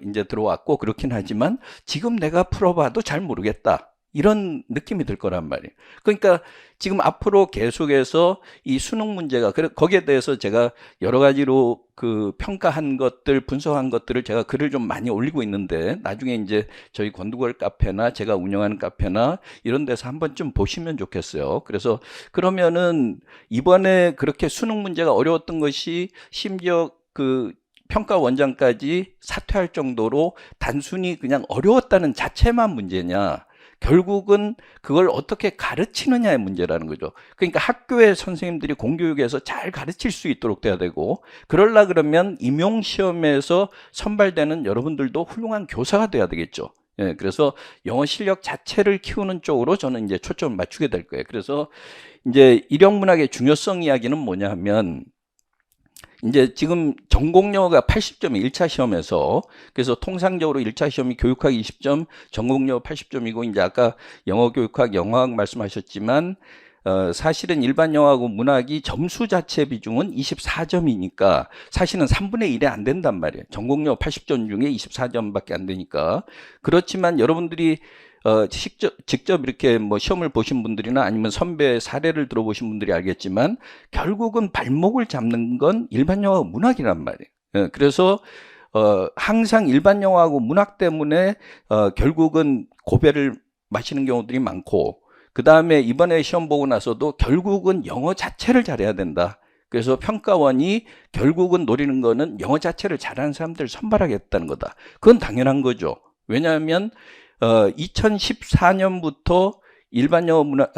이제 들어왔고 그렇긴 하지만 지금 내가 풀어봐도 잘 모르겠다. 이런 느낌이 들 거란 말이에요. 그러니까 지금 앞으로 계속해서 이 수능 문제가 거기에 대해서 제가 여러 가지로 그 평가한 것들, 분석한 것들을 제가 글을 좀 많이 올리고 있는데 나중에 이제 저희 권두걸 카페나 제가 운영하는 카페나 이런 데서 한번 좀 보시면 좋겠어요. 그래서 그러면은 이번에 그렇게 수능 문제가 어려웠던 것이 심지어 그 평가원장까지 사퇴할 정도로 단순히 그냥 어려웠다는 자체만 문제냐? 결국은 그걸 어떻게 가르치느냐의 문제라는 거죠. 그러니까 학교의 선생님들이 공교육에서 잘 가르칠 수 있도록 돼야 되고, 그러려 그러면 임용시험에서 선발되는 여러분들도 훌륭한 교사가 돼야 되겠죠. 예, 그래서 영어 실력 자체를 키우는 쪽으로 저는 이제 초점을 맞추게 될 거예요. 그래서 이제 일형문학의 중요성 이야기는 뭐냐 하면, 이제 지금 전공영어가 80점이 1차 시험에서, 그래서 통상적으로 1차 시험이 교육학 20점, 전공영어 80점이고, 이제 아까 영어 교육학, 영어학 말씀하셨지만, 사실은 일반 영어하고 문학이 점수 자체 비중은 24점이니까 사실은 3분의 1이 안 된단 말이에요. 전공영어 80점 중에 24점밖에 안 되니까. 그렇지만 여러분들이 직접 이렇게 뭐 시험을 보신 분들이나 아니면 선배 사례를 들어보신 분들이 알겠지만 결국은 발목을 잡는 건 일반 영어하고 문학이란 말이에요. 예, 그래서 항상 일반 영어하고 문학 때문에 결국은 고배를 마시는 경우들이 많고, 그 다음에 이번에 시험 보고 나서도 결국은 영어 자체를 잘해야 된다. 그래서 평가원이 결국은 노리는 거는 영어 자체를 잘하는 사람들을 선발하겠다는 거다. 그건 당연한 거죠. 왜냐하면 2014년부터 일반 영어 문학,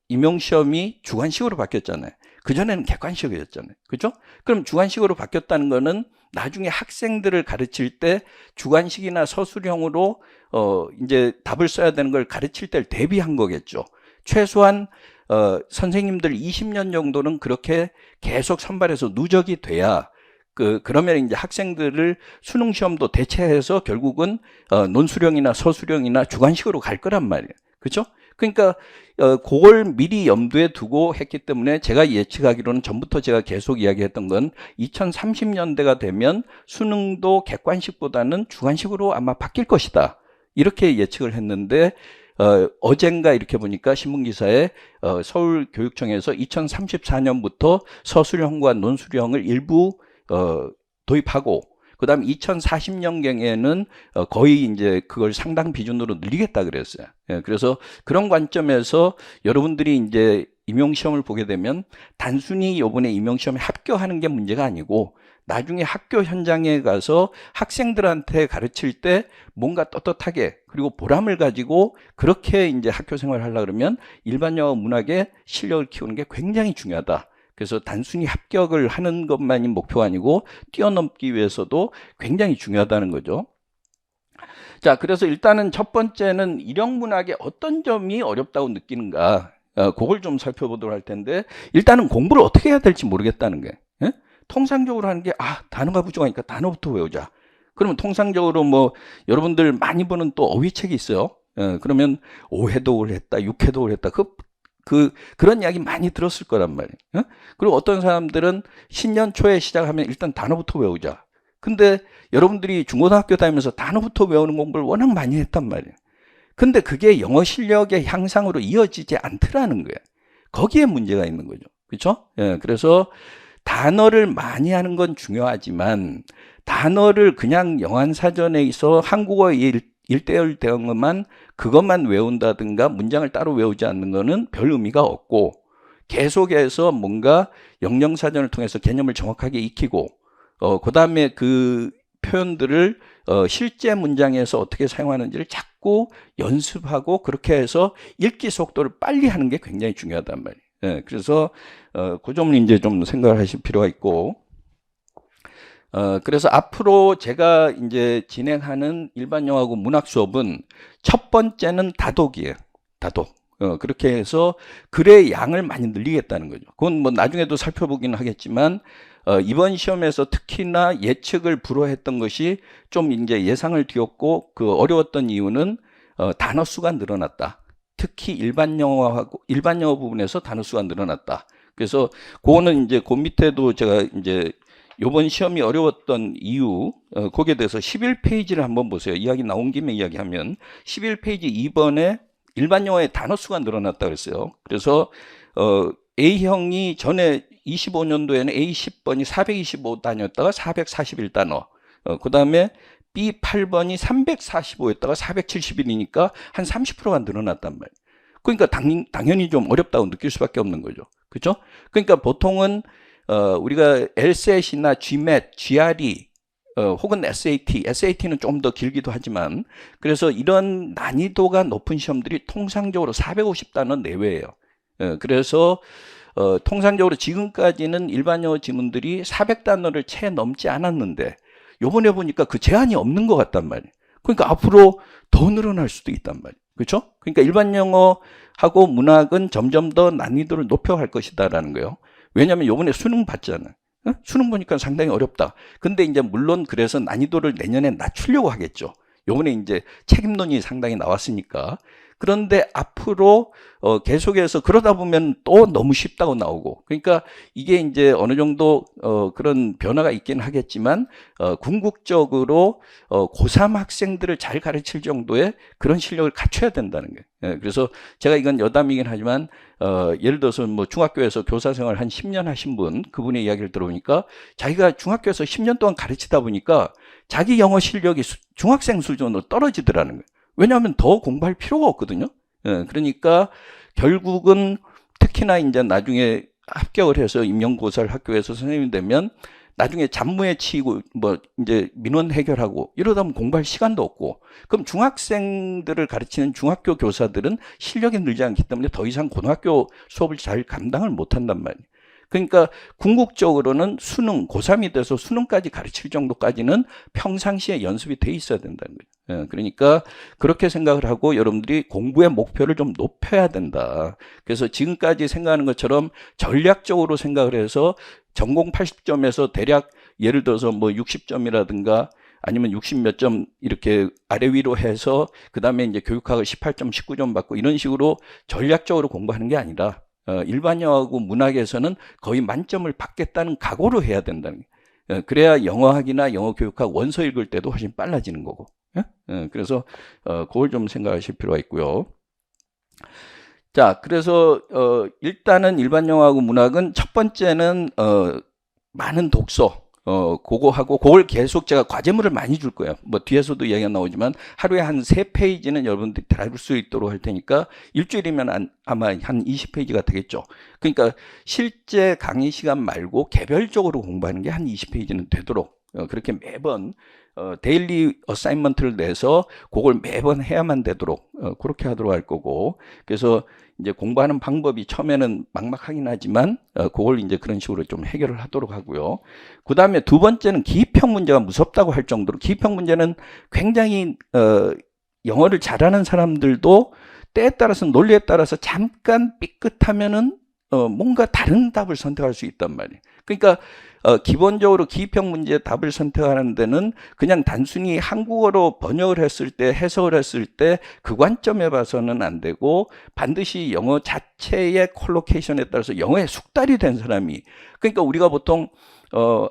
임용시험이 주관식으로 바뀌었잖아요. 그전에는 객관식이었잖아요. 그죠? 그럼 주관식으로 바뀌었다는 거는 나중에 학생들을 가르칠 때 주관식이나 서술형으로 이제 답을 써야 되는 걸 가르칠 때를 대비한 거겠죠. 최소한 선생님들 20년 정도는 그렇게 계속 선발해서 누적이 돼야 그러면 이제 학생들을 수능 시험도 대체해서 결국은 논술형이나 서술형이나 주관식으로 갈 거란 말이에요. 그렇죠? 그러니까 그걸 미리 염두에 두고 했기 때문에 제가 예측하기로는 전부터 제가 계속 이야기했던 건 2030년대가 되면 수능도 객관식보다는 주관식으로 아마 바뀔 것이다. 이렇게 예측을 했는데 어젠가 이렇게 보니까 신문기사에 서울교육청에서 2034년부터 서술형과 논술형을 일부 도입하고, 그 다음 2040년경에는 거의 이제 그걸 상당 비중으로 늘리겠다 그랬어요. 예, 그래서 그런 관점에서 여러분들이 이제 임용시험을 보게 되면 단순히 이번에 임용시험에 합격하는 게 문제가 아니고 나중에 학교 현장에 가서 학생들한테 가르칠 때 뭔가 떳떳하게 그리고 보람을 가지고 그렇게 이제 학교 생활을 하려고 그러면 일반 영어 문학의 실력을 키우는 게 굉장히 중요하다. 그래서 단순히 합격을 하는 것만이 목표가 아니고 뛰어넘기 위해서도 굉장히 중요하다는 거죠. 자, 그래서 일단은 첫 번째는 일형문학의 어떤 점이 어렵다고 느끼는가, 그걸 좀 살펴보도록 할 텐데, 일단은 공부를 어떻게 해야 될지 모르겠다는 거예요. 예? 통상적으로 하는 게 단어가 부족하니까 단어부터 외우자. 그러면 통상적으로 뭐 여러분들 많이 보는 또 어휘책이 있어요. 그러면 5회독을 했다, 6회독을 했다. 그런 이야기 많이 들었을 거란 말이에요. 그리고 어떤 사람들은 신년 초에 시작하면 일단 단어부터 외우자. 근데 여러분들이 중고등학교 다니면서 단어부터 외우는 공부를 워낙 많이 했단 말이에요. 근데 그게 영어 실력의 향상으로 이어지지 않더라는 거예요. 거기에 문제가 있는 거죠. 그렇죠? 예, 그래서 단어를 많이 하는 건 중요하지만 단어를 그냥 영한사전에서 한국어 1대1 대한 것만 그것만 외운다든가 문장을 따로 외우지 않는 거는 별 의미가 없고, 계속해서 뭔가 영영사전을 통해서 개념을 정확하게 익히고 그 다음에 그 표현들을 실제 문장에서 어떻게 사용하는지를 자꾸 연습하고 그렇게 해서 읽기 속도를 빨리 하는 게 굉장히 중요하단 말이에요. 예, 그래서 그 점을 이제 좀 생각을 하실 필요가 있고, 그래서 앞으로 제가 이제 진행하는 일반 영어하고 문학 수업은 첫 번째는 다독이에요. 다독. 그렇게 해서 글의 양을 많이 늘리겠다는 거죠. 그건 뭐 나중에도 살펴보기는 하겠지만, 이번 시험에서 특히나 예측을 불허했던 것이 좀 이제 예상을 뒤엎고 그 어려웠던 이유는 단어 수가 늘어났다. 특히 일반 영어 부분에서 단어 수가 늘어났다. 그래서 그거는 이제 그 밑에도 제가 이제 요번 시험이 어려웠던 이유, 거기에 대해서 11페이지를 한번 보세요. 이야기 나온 김에 이야기하면 11페이지 2번에 일반 영어의 단어 수가 늘어났다 그랬어요. 그래서 A형이 전에 25년도에는 A10번이 425단어였다가 441단어. 그다음에 B8번이 345였다가 471이니까 한 30%가 늘어났단 말이에요. 그러니까 당연히 좀 어렵다고 느낄 수밖에 없는 거죠. 그렇죠? 그러니까 보통은 우리가 LSAT이나 GMAT, GRE 혹은 SAT는 좀 더 길기도 하지만 그래서 이런 난이도가 높은 시험들이 통상적으로 450단어 내외예요. 그래서 통상적으로 지금까지는 일반 영어 지문들이 400단어를 채 넘지 않았는데 요번에 보니까 그 제한이 없는 것 같단 말이에요. 그러니까 앞으로 더 늘어날 수도 있단 말이에요. 그렇죠? 그러니까 일반 영어하고 문학은 점점 더 난이도를 높여갈 것이다라는 거예요. 왜냐하면 요번에 수능 봤잖아요. 수능 보니까 상당히 어렵다. 근데 이제 물론 그래서 난이도를 내년에 낮추려고 하겠죠. 요번에 이제 책임론이 상당히 나왔으니까. 그런데 앞으로 계속해서 그러다 보면 또 너무 쉽다고 나오고, 그러니까 이게 이제 어느 정도 그런 변화가 있긴 하겠지만 궁극적으로 고3 학생들을 잘 가르칠 정도의 그런 실력을 갖춰야 된다는 거예요. 그래서 제가 이건 여담이긴 하지만 예를 들어서 뭐 중학교에서 교사 생활 한 10년 하신 분, 그분의 이야기를 들어보니까 자기가 중학교에서 10년 동안 가르치다 보니까 자기 영어 실력이 중학생 수준으로 떨어지더라는 거예요. 왜냐하면 더 공부할 필요가 없거든요. 그러니까 결국은 특히나 이제 나중에 합격을 해서 임용고사를 학교에서 선생님이 되면 나중에 잡무에 치이고 뭐 이제 민원 해결하고 이러다 보면 공부할 시간도 없고, 그럼 중학생들을 가르치는 중학교 교사들은 실력이 늘지 않기 때문에 더 이상 고등학교 수업을 잘 감당을 못 한단 말이에요. 그러니까 궁극적으로는 수능, 고3이 돼서 수능까지 가르칠 정도까지는 평상시에 연습이 돼 있어야 된다는 거예요. 그러니까 그렇게 생각을 하고 여러분들이 공부의 목표를 좀 높여야 된다. 그래서 지금까지 생각하는 것처럼 전략적으로 생각을 해서 전공 80점에서 대략 예를 들어서 뭐 60점이라든가 아니면 60 몇 점 이렇게 아래 위로 해서 그 다음에 이제 교육학을 18점, 19점 받고 이런 식으로 전략적으로 공부하는 게 아니라 일반 영어하고 문학에서는 거의 만점을 받겠다는 각오로 해야 된다는 거예요. 그래야 영어학이나 영어 교육학 원서 읽을 때도 훨씬 빨라지는 거고. 그래서 그걸 좀 생각하실 필요가 있고요. 자, 그래서 일단은 일반 영어하고 문학은 첫 번째는 많은 독서 그거 하고 그걸 계속 제가 과제물을 많이 줄 거예요. 뭐 뒤에서도 이야기가 나오지만 하루에 한 3페이지는 여러분들이 다룰 수 있도록 할 테니까 일주일이면 아마 한 20페이지가 되겠죠. 그러니까 실제 강의 시간 말고 개별적으로 공부하는 게 한 20페이지는 되도록 그렇게 매번 데일리 어사인먼트를 내서 그걸 매번 해야만 되도록 그렇게 하도록 할 거고, 그래서 이제 공부하는 방법이 처음에는 막막하긴 하지만 그걸 이제 그런 식으로 좀 해결을 하도록 하고요. 그 다음에 두 번째는 기입형 문제가 무섭다고 할 정도로, 기입형 문제는 굉장히 영어를 잘하는 사람들도 때에 따라서 논리에 따라서 잠깐 삐끗하면은 뭔가 다른 답을 선택할 수 있단 말이에요. 그러니까 기본적으로 기입형 문제 답을 선택하는 데는 그냥 단순히 한국어로 번역을 했을 때, 해석을 했을 때 그 관점에 봐서는 안 되고 반드시 영어 자체의 콜로케이션에 따라서 영어에 숙달이 된 사람이, 그러니까 우리가 보통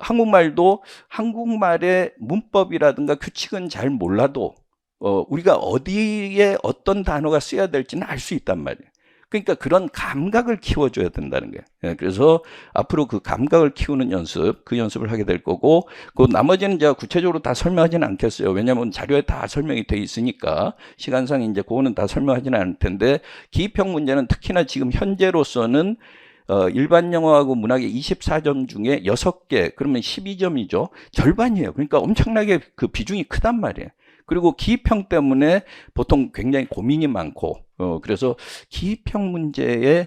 한국말도 한국말의 문법이라든가 규칙은 잘 몰라도 우리가 어디에 어떤 단어가 써야 될지는 알 수 있단 말이에요. 그러니까 그런 감각을 키워줘야 된다는 거예요. 그래서 앞으로 그 감각을 키우는 연습, 그 연습을 하게 될 거고, 그 나머지는 제가 구체적으로 다 설명하지는 않겠어요. 왜냐하면 자료에 다 설명이 돼 있으니까 시간상 이제 그거는 다 설명하지는 않을 텐데, 기입형 문제는 특히나 지금 현재로서는 일반 영어하고 문학의 24점 중에 6개, 그러면 12점이죠. 절반이에요. 그러니까 엄청나게 그 비중이 크단 말이에요. 그리고 기입형 때문에 보통 굉장히 고민이 많고, 그래서 기입형 문제의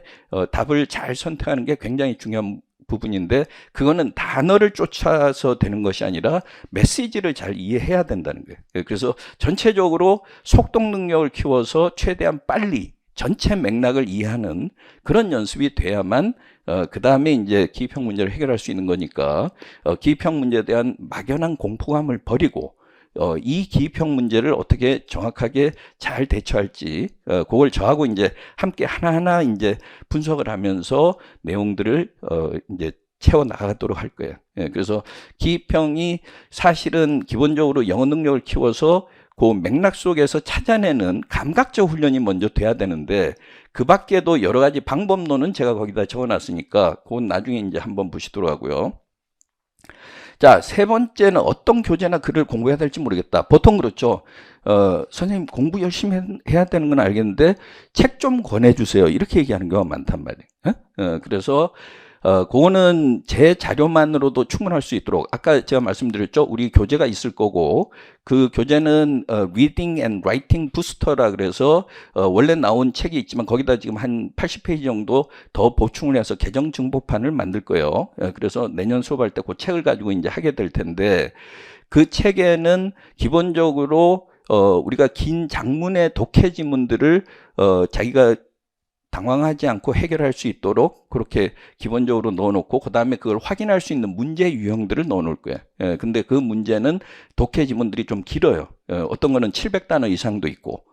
답을 잘 선택하는 게 굉장히 중요한 부분인데, 그거는 단어를 쫓아서 되는 것이 아니라 메시지를 잘 이해해야 된다는 거예요. 그래서 전체적으로 속독 능력을 키워서 최대한 빨리 전체 맥락을 이해하는 그런 연습이 돼야만 그 다음에 이제 기입형 문제를 해결할 수 있는 거니까 기입형 문제에 대한 막연한 공포감을 버리고 이 기입형 문제를 어떻게 정확하게 잘 대처할지 그걸 저하고 이제 함께 하나하나 이제 분석을 하면서 내용들을 이제 채워 나가도록 할 거예요. 그래서 기입형이 사실은 기본적으로 영어 능력을 키워서 그 맥락 속에서 찾아내는 감각적 훈련이 먼저 돼야 되는데 그 밖에도 여러 가지 방법론은 제가 거기다 적어놨으니까 그건 나중에 이제 한번 보시도록 하고요. 자, 세 번째는 어떤 교재나 글을 공부해야 될지 모르겠다. 보통 그렇죠. 선생님 공부 열심히 해야 되는 건 알겠는데 책 좀 권해주세요. 이렇게 얘기하는 경우가 많단 말이에요. 그래서 그거는 제 자료만으로도 충분할 수 있도록 아까 제가 말씀드렸죠. 우리 교재가 있을 거고 그 교재는 Reading and Writing Booster라 그래서 원래 나온 책이 있지만 거기다 지금 한 80페이지 정도 더 보충을 해서 개정 정보판을 만들 거예요. 그래서 내년 수업할 때 그 책을 가지고 이제 하게 될 텐데 그 책에는 기본적으로 우리가 긴 장문의 독해 지문들을 자기가 당황하지 않고 해결할 수 있도록 그렇게 기본적으로 넣어놓고 그 다음에 그걸 확인할 수 있는 문제 유형들을 넣어놓을 거예요. 근데 그 문제는 독해 지문들이 좀 길어요. 어떤 거는 700단어 이상도 있고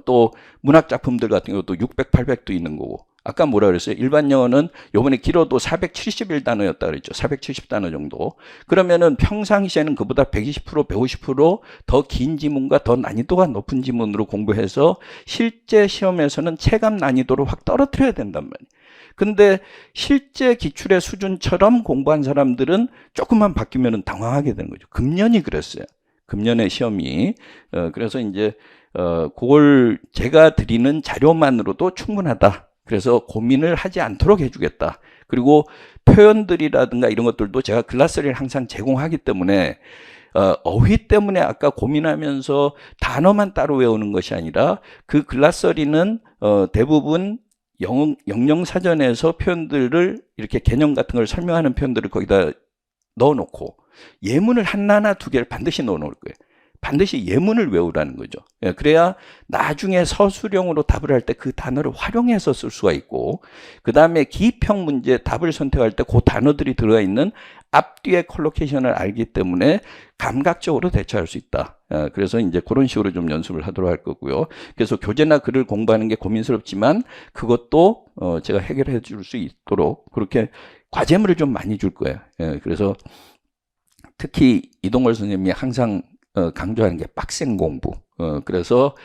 또 문학 작품들 같은 경우도 600, 800도 있는 거고 아까 뭐라 그랬어요? 일반 영어는 요번에 길어도 471단어였다 그랬죠. 470단어 정도. 그러면은 평상시에는 그보다 120%, 150%더 긴 지문과 더 난이도가 높은 지문으로 공부해서 실제 시험에서는 체감 난이도를 확 떨어뜨려야 된단 말이에요. 근데 실제 기출의 수준처럼 공부한 사람들은 조금만 바뀌면은 당황하게 되는 거죠. 금년이 그랬어요. 금년의 시험이. 그래서 이제 그걸 제가 드리는 자료만으로도 충분하다. 그래서 고민을 하지 않도록 해주겠다. 그리고 표현들이라든가 이런 것들도 제가 글라스를 항상 제공하기 때문에 어휘 때문에 아까 고민하면서 단어만 따로 외우는 것이 아니라 그 글라서리는 대부분 영영사전에서 표현들을 이렇게 개념 같은 걸 설명하는 표현들을 거기다 넣어놓고 예문을 하나나 두 개를 반드시 넣어놓을 거예요. 반드시 예문을 외우라는 거죠. 그래야 나중에 서술형으로 답을 할 때 그 단어를 활용해서 쓸 수가 있고 그 다음에 기입형 문제 답을 선택할 때 그 단어들이 들어가 있는 앞뒤의 콜로케이션을 알기 때문에 감각적으로 대처할 수 있다. 그래서 이제 그런 식으로 좀 연습을 하도록 할 거고요. 그래서 교재나 글을 공부하는 게 고민스럽지만 그것도 제가 해결해 줄 수 있도록 그렇게 과제물을 좀 많이 줄 거예요. 그래서 특히 이동걸 선생님이 항상 강조하는 게 빡센 공부. 그래서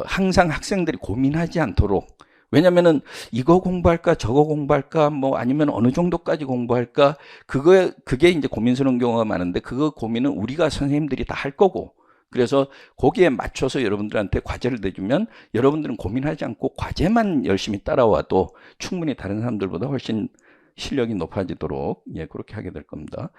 항상 학생들이 고민하지 않도록 왜냐면은 이거 공부할까 저거 공부할까 뭐 아니면 어느 정도까지 공부할까 그게 이제 고민스러운 경우가 많은데 그거 고민은 우리가 선생님들이 다 할 거고 그래서 거기에 맞춰서 여러분들한테 과제를 내주면 여러분들은 고민하지 않고 과제만 열심히 따라와도 충분히 다른 사람들보다 훨씬 실력이 높아지도록 그렇게 하게 될 겁니다.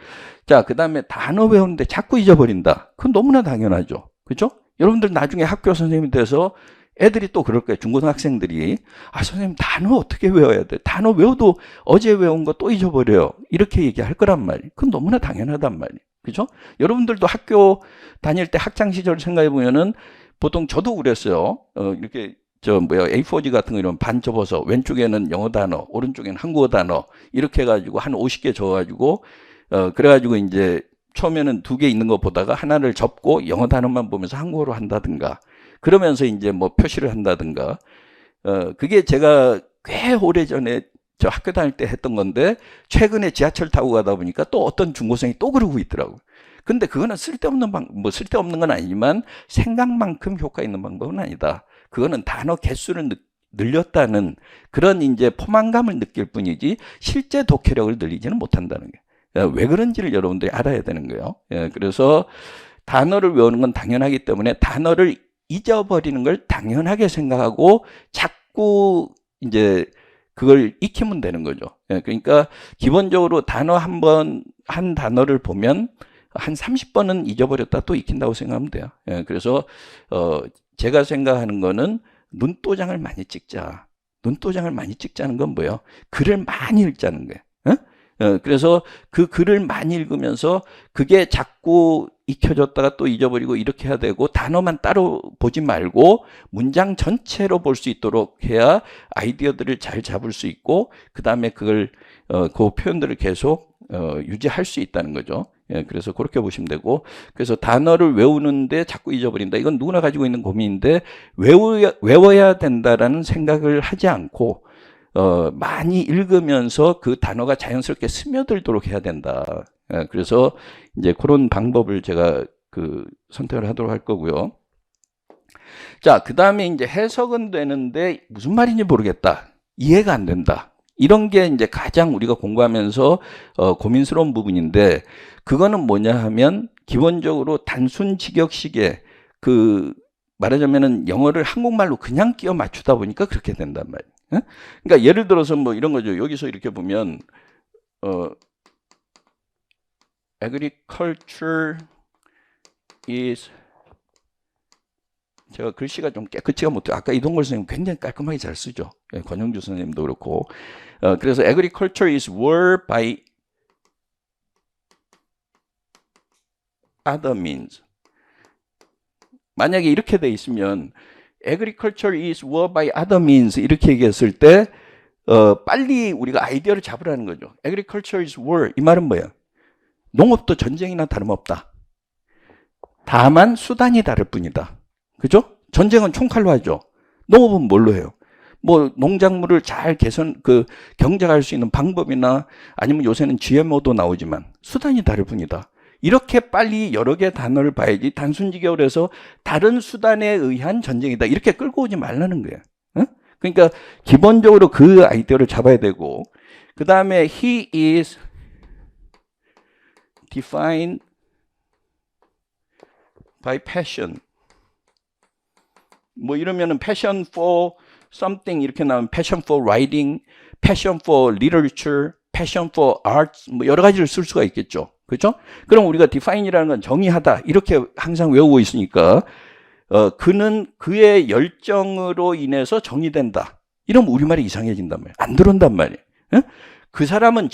자, 그 다음에 단어 외우는데 자꾸 잊어버린다. 그건 너무나 당연하죠. 그렇죠? 여러분들 나중에 학교 선생님이 돼서 애들이 또 그럴 거예요. 중고등학생들이 선생님 단어 어떻게 외워야 돼? 단어 외워도 어제 외운 거 또 잊어버려요. 이렇게 얘기할 거란 말이에요. 그건 너무나 당연하단 말이에요. 그렇죠? 여러분들도 학교 다닐 때 학창 시절 생각해 보면은 보통 저도 그랬어요. 이렇게 A4지 같은 거 이런 반 접어서 왼쪽에는 영어 단어, 오른쪽에는 한국어 단어 이렇게 해가지고 한 50개 적어가지고 그래가지고 이제 처음에는 2개 있는 거 보다가 하나를 접고 영어 단어만 보면서 한국어로 한다든가 그러면서 이제 뭐 표시를 한다든가 그게 제가 꽤 오래전에 저 학교 다닐 때 했던 건데 최근에 지하철 타고 가다 보니까 또 어떤 중고생이 또 그러고 있더라고요. 근데 그거는 쓸데없는 쓸데없는 건 아니지만 생각만큼 효과 있는 방법은 아니다. 그거는 단어 개수를 늘렸다는 그런 이제 포만감을 느낄 뿐이지 실제 독해력을 늘리지는 못한다는 거예요. 왜 그런지를 여러분들이 알아야 되는 거예요. 그래서 단어를 외우는 건 당연하기 때문에 단어를 잊어버리는 걸 당연하게 생각하고 자꾸 이제 그걸 익히면 되는 거죠. 그러니까 기본적으로 단어 한 단어를 보면 한 30번은 잊어버렸다 또 익힌다고 생각하면 돼요. 그래서 제가 생각하는 거는 눈도장을 많이 찍자. 눈도장을 많이 찍자는 건 뭐예요? 글을 많이 읽자는 거예요. 그래서 그 글을 많이 읽으면서 그게 자꾸 익혀졌다가 또 잊어버리고 이렇게 해야 되고 단어만 따로 보지 말고 문장 전체로 볼 수 있도록 해야 아이디어들을 잘 잡을 수 있고 그 다음에 그 표현들을 계속 유지할 수 있다는 거죠. 그래서 그렇게 보시면 되고 그래서 단어를 외우는데 자꾸 잊어버린다. 이건 누구나 가지고 있는 고민인데 외워야 된다라는 생각을 하지 않고 많이 읽으면서 그 단어가 자연스럽게 스며들도록 해야 된다. 그래서 이제 그런 방법을 제가 선택을 하도록 할 거고요. 자, 그 다음에 이제 해석은 되는데 무슨 말인지 모르겠다. 이해가 안 된다. 이런 게 이제 가장 우리가 공부하면서 고민스러운 부분인데, 그거는 뭐냐 하면 기본적으로 단순 직역식에 말하자면은 영어를 한국말로 그냥 끼워 맞추다 보니까 그렇게 된단 말이에요. 그러니까 예를 들어서 뭐 이런 거죠. 여기서 이렇게 보면 agriculture is, 제가 글씨가 좀 깨끗이가 못해요. 아까 이동걸 선생님 굉장히 깔끔하게 잘 쓰죠. 권영주 선생님도 그렇고. 그래서 agriculture is war by other means. 만약에 이렇게 돼 있으면 agriculture is war by other means 이렇게 얘기했을 때 빨리 우리가 아이디어를 잡으라는 거죠. agriculture is war, 이 말은 뭐예요? 농업도 전쟁이나 다름없다. 다만 수단이 다를 뿐이다. 그죠? 전쟁은 총칼로 하죠. 농업은 뭘로 해요? 뭐 농작물을 잘 경작할 수 있는 방법이나 아니면 요새는 GMO도 나오지만 수단이 다를 뿐이다. 이렇게 빨리 여러 개 단어를 봐야지 단순 직역을 해서 다른 수단에 의한 전쟁이다. 이렇게 끌고 오지 말라는 거예요. 응? 그러니까 기본적으로 그 아이디어를 잡아야 되고, 그 다음에 he is defined by passion. 뭐 이러면은 passion for something 이렇게 나오면 passion for writing, passion for literature, passion for arts, 뭐 여러 가지를 쓸 수가 있겠죠. 그렇죠? 그럼 우리가 define이라는 건 정의하다 이렇게 항상 외우고 있으니까 그는 그의 열정으로 인해서 정의된다. 이러면 우리말이 이상해진단 말이에요. 안 들어온단 말이에요. 응? 그 사람은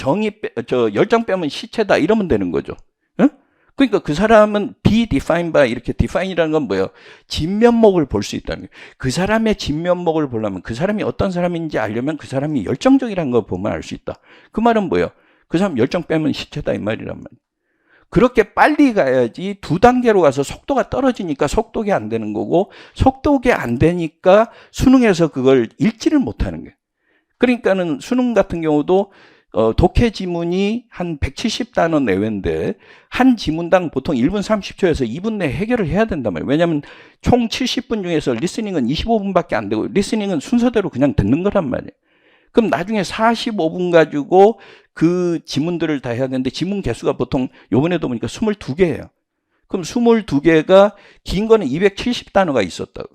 열정 빼면 시체다 이러면 되는 거죠. 응? 그러니까 그 사람은 be defined by, 이렇게 define이라는 건 뭐예요? 진면목을 볼 수 있다는 거예요. 그 사람의 진면목을 보려면, 그 사람이 어떤 사람인지 알려면 그 사람이 열정적이라는 걸 보면 알 수 있다. 그 말은 뭐예요? 그 사람 열정 빼면 시체다 이 말이란 말이에요. 그렇게 빨리 가야지 2단계로 가서 속도가 떨어지니까 속독이 안 되는 거고, 속독이 안 되니까 수능에서 그걸 읽지를 못하는 거예요. 그러니까는 수능 같은 경우도 독해 지문이 한 170단어 내외인데 한 지문당 보통 1분 30초에서 2분 내에 해결을 해야 된단 말이에요. 왜냐하면 총 70분 중에서 리스닝은 25분밖에 안 되고 리스닝은 순서대로 그냥 듣는 거란 말이에요. 그럼 나중에 45분 가지고 그 지문들을 다 해야 되는데 지문 개수가 보통 요번에도 보니까 22개예요. 그럼 22개가 긴 거는 270단어가 있었다고.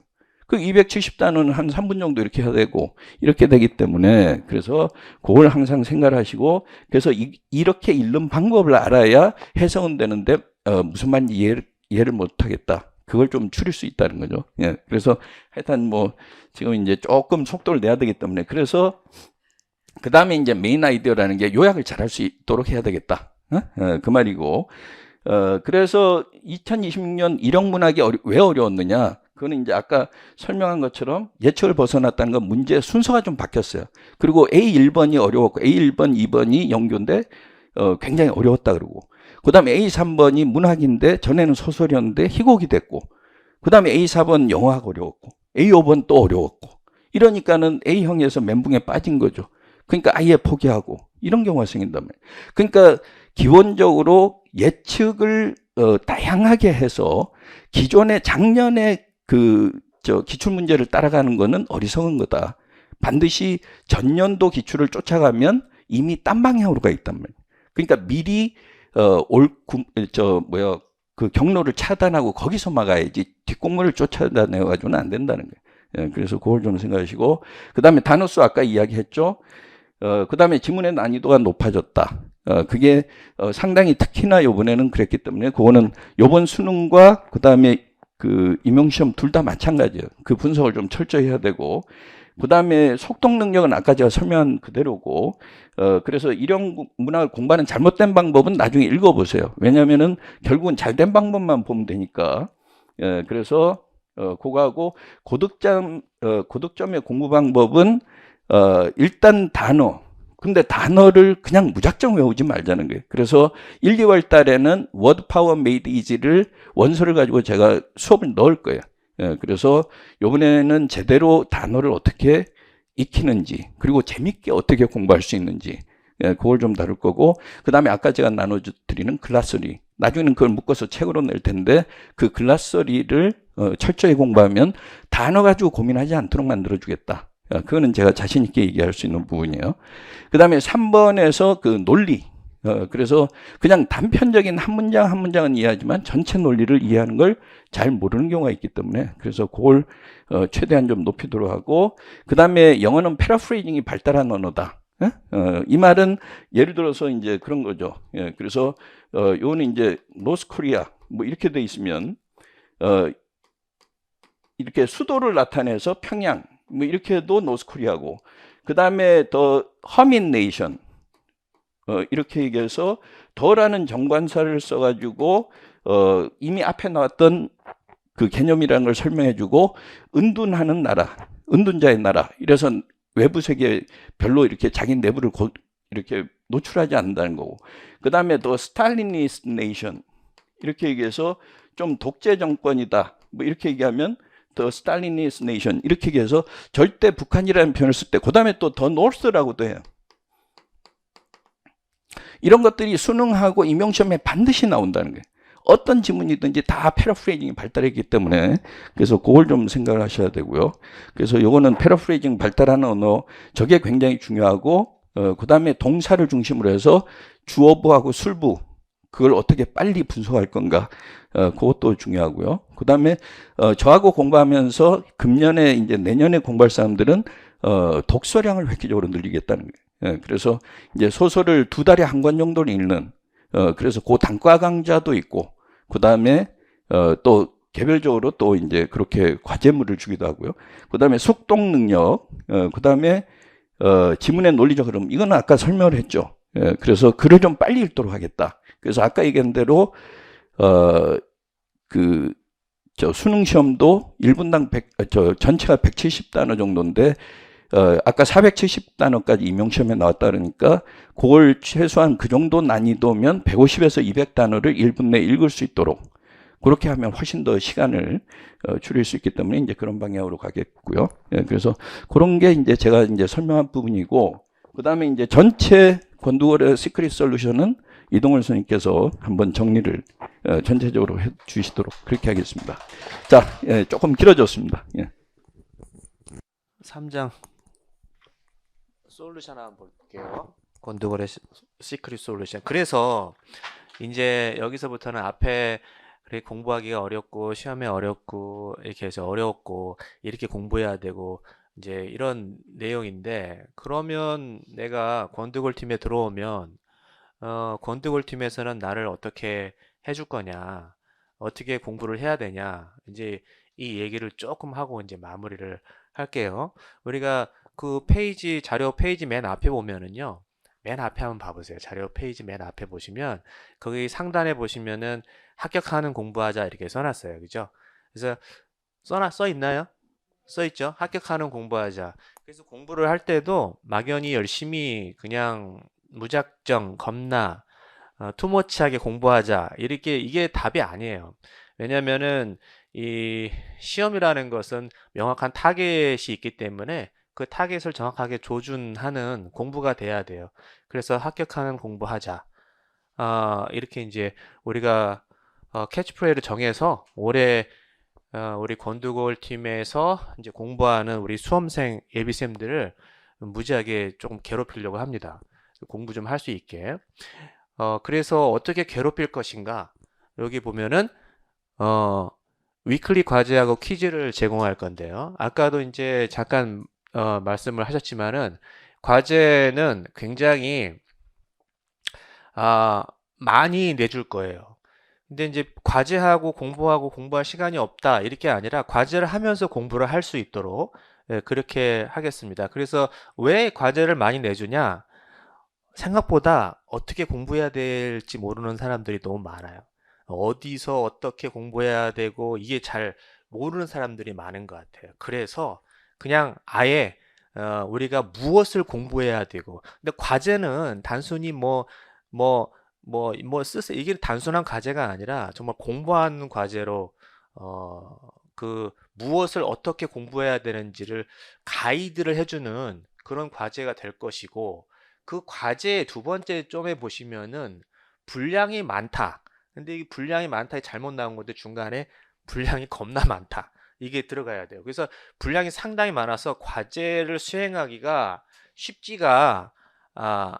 그 270단어는 한 3분 정도 이렇게 해야 되고 이렇게 되기 때문에, 그래서 그걸 항상 생각을 하시고, 그래서 이렇게 읽는 방법을 알아야 해석은 되는데 무슨 말인지 이해를 못하겠다. 그걸 좀 줄일 수 있다는 거죠. 예. 그래서 하여튼 뭐 지금 이제 조금 속도를 내야 되기 때문에, 그래서 그 다음에 이제 메인 아이디어라는 게 요약을 잘할 수 있도록 해야 되겠다. 그 말이고, 그래서 2026년 일형문학이 왜 어려웠느냐? 그거는 이제 아까 설명한 것처럼 예측을 벗어났다는 건 문제 순서가 좀 바뀌었어요. 그리고 A1번이 어려웠고 A1번, 2번이 영교인데 굉장히 어려웠다 그러고, 그 다음에 A3번이 문학인데 전에는 소설이었는데 희곡이 됐고, 그 다음에 A4번 영어학 어려웠고, A5번 또 어려웠고, 이러니까는 A형에서 멘붕에 빠진 거죠. 그러니까 아예 포기하고 이런 경우가 생긴단 말이에요. 그러니까 기본적으로 예측을 다양하게 해서 기존의 작년에 기출문제를 따라가는 거는 어리석은 거다. 반드시 전년도 기출을 쫓아가면 이미 딴 방향으로 가 있단 말이에요. 그러니까 미리 그 경로를 차단하고 거기서 막아야지 뒷공문을 쫓아다녀가지고는 안 된다는 거예요. 예, 그래서 그걸 좀 생각하시고, 그 다음에 단어수 아까 이야기했죠. 그 다음에 지문의 난이도가 높아졌다. 그게 상당히 특히나 요번에는 그랬기 때문에 그거는 요번 수능과 그 다음에 그 임용시험 둘 다 마찬가지예요. 그 분석을 좀 철저히 해야 되고, 그 다음에 속독 능력은 아까 제가 설명한 그대로고, 그래서 일형 문학을 공부하는 잘못된 방법은 나중에 읽어보세요. 왜냐면은 결국은 잘된 방법만 보면 되니까. 그래서 그거하고 고득점의 공부 방법은 일단 근데 단어를 그냥 무작정 외우지 말자는 거예요. 그래서 1, 2월 달에는 Word Power Made Easy를 원서를 가지고 제가 수업을 넣을 거예요. 그래서 이번에는 제대로 단어를 어떻게 익히는지, 그리고 재밌게 어떻게 공부할 수 있는지, 그걸 좀 다룰 거고, 그 다음에 아까 제가 나눠드리는 글라서리, 나중에는 그걸 묶어서 책으로 낼 텐데 그 글라서리를 철저히 공부하면 단어 가지고 고민하지 않도록 만들어주겠다. 그거는 제가 자신 있게 얘기할 수 있는 부분이에요. 그 다음에 3번에서 그 논리. 그래서 그냥 단편적인 한 문장 한 문장은 이해하지만 전체 논리를 이해하는 걸 잘 모르는 경우가 있기 때문에 그래서 그걸 최대한 좀 높이도록 하고 그 다음에 영어는 패러프레이징이 발달한 언어다. 이 말은 예를 들어서 이제 그런 거죠. 예, 그래서 요거는 이제 노스코리아 뭐 이렇게 돼 있으면 이렇게 수도를 나타내서 평양 뭐 이렇게 해도 노스코리아고 그 다음에 더 허민 네이션 이렇게 얘기해서 더라는 정관사를 써가지고 이미 앞에 나왔던 그 개념이라는 걸 설명해주고 은둔하는 나라, 은둔자의 나라. 이래서 외부 세계에 별로 이렇게 자기 내부를 이렇게 노출하지 않는다는 거고. 그 다음에 더 스탈리니스트 네이션 이렇게 얘기해서 좀 독재 정권이다. 뭐 이렇게 얘기하면 더 스탈리니스트 네이션 이렇게 얘기해서 절대 북한이라는 표현을 쓸 때 그 다음에 또 더 노스라고도 해요. 이런 것들이 수능하고 임용시험에 반드시 나온다는 거예요. 어떤 지문이든지 다 패러프레이징이 발달했기 때문에 그래서 그걸 좀 생각을 하셔야 되고요. 그래서 요거는 패러프레이징 발달하는 언어 저게 굉장히 중요하고 그 다음에 동사를 중심으로 해서 주어부하고 술부 그걸 어떻게 빨리 분석할 건가 그것도 중요하고요. 그 다음에 저하고 공부하면서 금년에 이제 내년에 공부할 사람들은 독서량을 획기적으로 늘리겠다는 거예요. 예, 그래서 이제 소설을 2달에 한 권 정도는 읽는 그래서 그 단과 강좌도 있고 그 다음에 또 개별적으로 또 이제 그렇게 과제물을 주기도 하고요. 그 다음에 속독 능력, 그 다음에 지문의 논리적 흐름 이거는 아까 설명을 했죠. 예, 그래서 글을 좀 빨리 읽도록 하겠다. 그래서 아까 얘기한 대로 저 수능 시험도 1분당 전체가 170단어 정도인데 아까 470단어까지 임용시험에 나왔다 그러니까 그걸 최소한 그 정도 난이도면 150에서 200단어를 1분 내에 읽을 수 있도록 그렇게 하면 훨씬 더 시간을 줄일 수 있기 때문에 이제 그런 방향으로 가겠고요. 예, 그래서 그런 게 이제 제가 이제 설명한 부분이고 그 다음에 이제 전체 권두걸의 시크릿 솔루션은 이동월 선생님께서 한번 정리를 전체적으로 해 주시도록 그렇게 하겠습니다. 자, 예, 조금 길어졌습니다. 예. 3장 솔루션 한번 볼게요. 권두걸의 시크릿 솔루션. 그래서 이제 여기서부터는 앞에 그렇게 공부하기가 어렵고 시험에 어렵고 이렇게 해서 어려웠고 이렇게 공부해야 되고 이제 이런 내용인데 그러면 내가 권두걸 팀에 들어오면 권두걸 팀에서는 나를 어떻게 해줄 거냐, 어떻게 공부를 해야 되냐, 이제 이 얘기를 조금 하고 이제 마무리를 할게요. 우리가 그 페이지, 자료 페이지 맨 앞에 보면은요, 맨 앞에 한번 봐보세요. 자료 페이지 맨 앞에 보시면 거기 상단에 보시면은 합격하는 공부하자 이렇게 써놨어요. 그죠? 그래서 써 있나요? 써 있죠? 합격하는 공부하자. 그래서 공부를 할 때도 막연히 열심히 그냥 무작정 겁나 투머치하게 공부하자 이렇게 이게 답이 아니에요. 왜냐면은 이 시험이라는 것은 명확한 타겟이 있기 때문에 그 타겟을 정확하게 조준하는 공부가 돼야 돼요. 그래서 합격하는 공부하자. 이렇게 이제 우리가 캐치프레이를 정해서 올해 우리 권두걸 팀에서 이제 공부하는 우리 수험생 예비생들을 무지하게 조금 괴롭히려고 합니다. 공부 좀 할 수 있게. 그래서 어떻게 괴롭힐 것인가? 여기 보면은 위클리 과제하고 퀴즈를 제공할 건데요. 아까도 이제 잠깐 말씀을 하셨지만은 과제는 굉장히 많이 내줄 거예요. 근데 이제 과제하고 공부할 시간이 없다 이렇게 아니라 과제를 하면서 공부를 할 수 있도록 그렇게 하겠습니다. 그래서 왜 과제를 많이 내주냐? 생각보다 어떻게 공부해야 될지 모르는 사람들이 너무 많아요. 어디서 어떻게 공부해야 되고 이게 잘 모르는 사람들이 많은 것 같아요. 그래서 그냥 아예 우리가 무엇을 공부해야 되고 근데 과제는 단순히 이게 단순한 과제가 아니라 정말 공부하는 과제로 그 무엇을 어떻게 공부해야 되는지를 가이드를 해주는 그런 과제가 될 것이고 그 과제의 두 번째 점에 보시면은 분량이 많다. 근데 이 분량이 많다, 잘못 나온 건데 중간에 분량이 겁나 많다. 이게 들어가야 돼요. 그래서 분량이 상당히 많아서 과제를 수행하기가 쉽지가 아,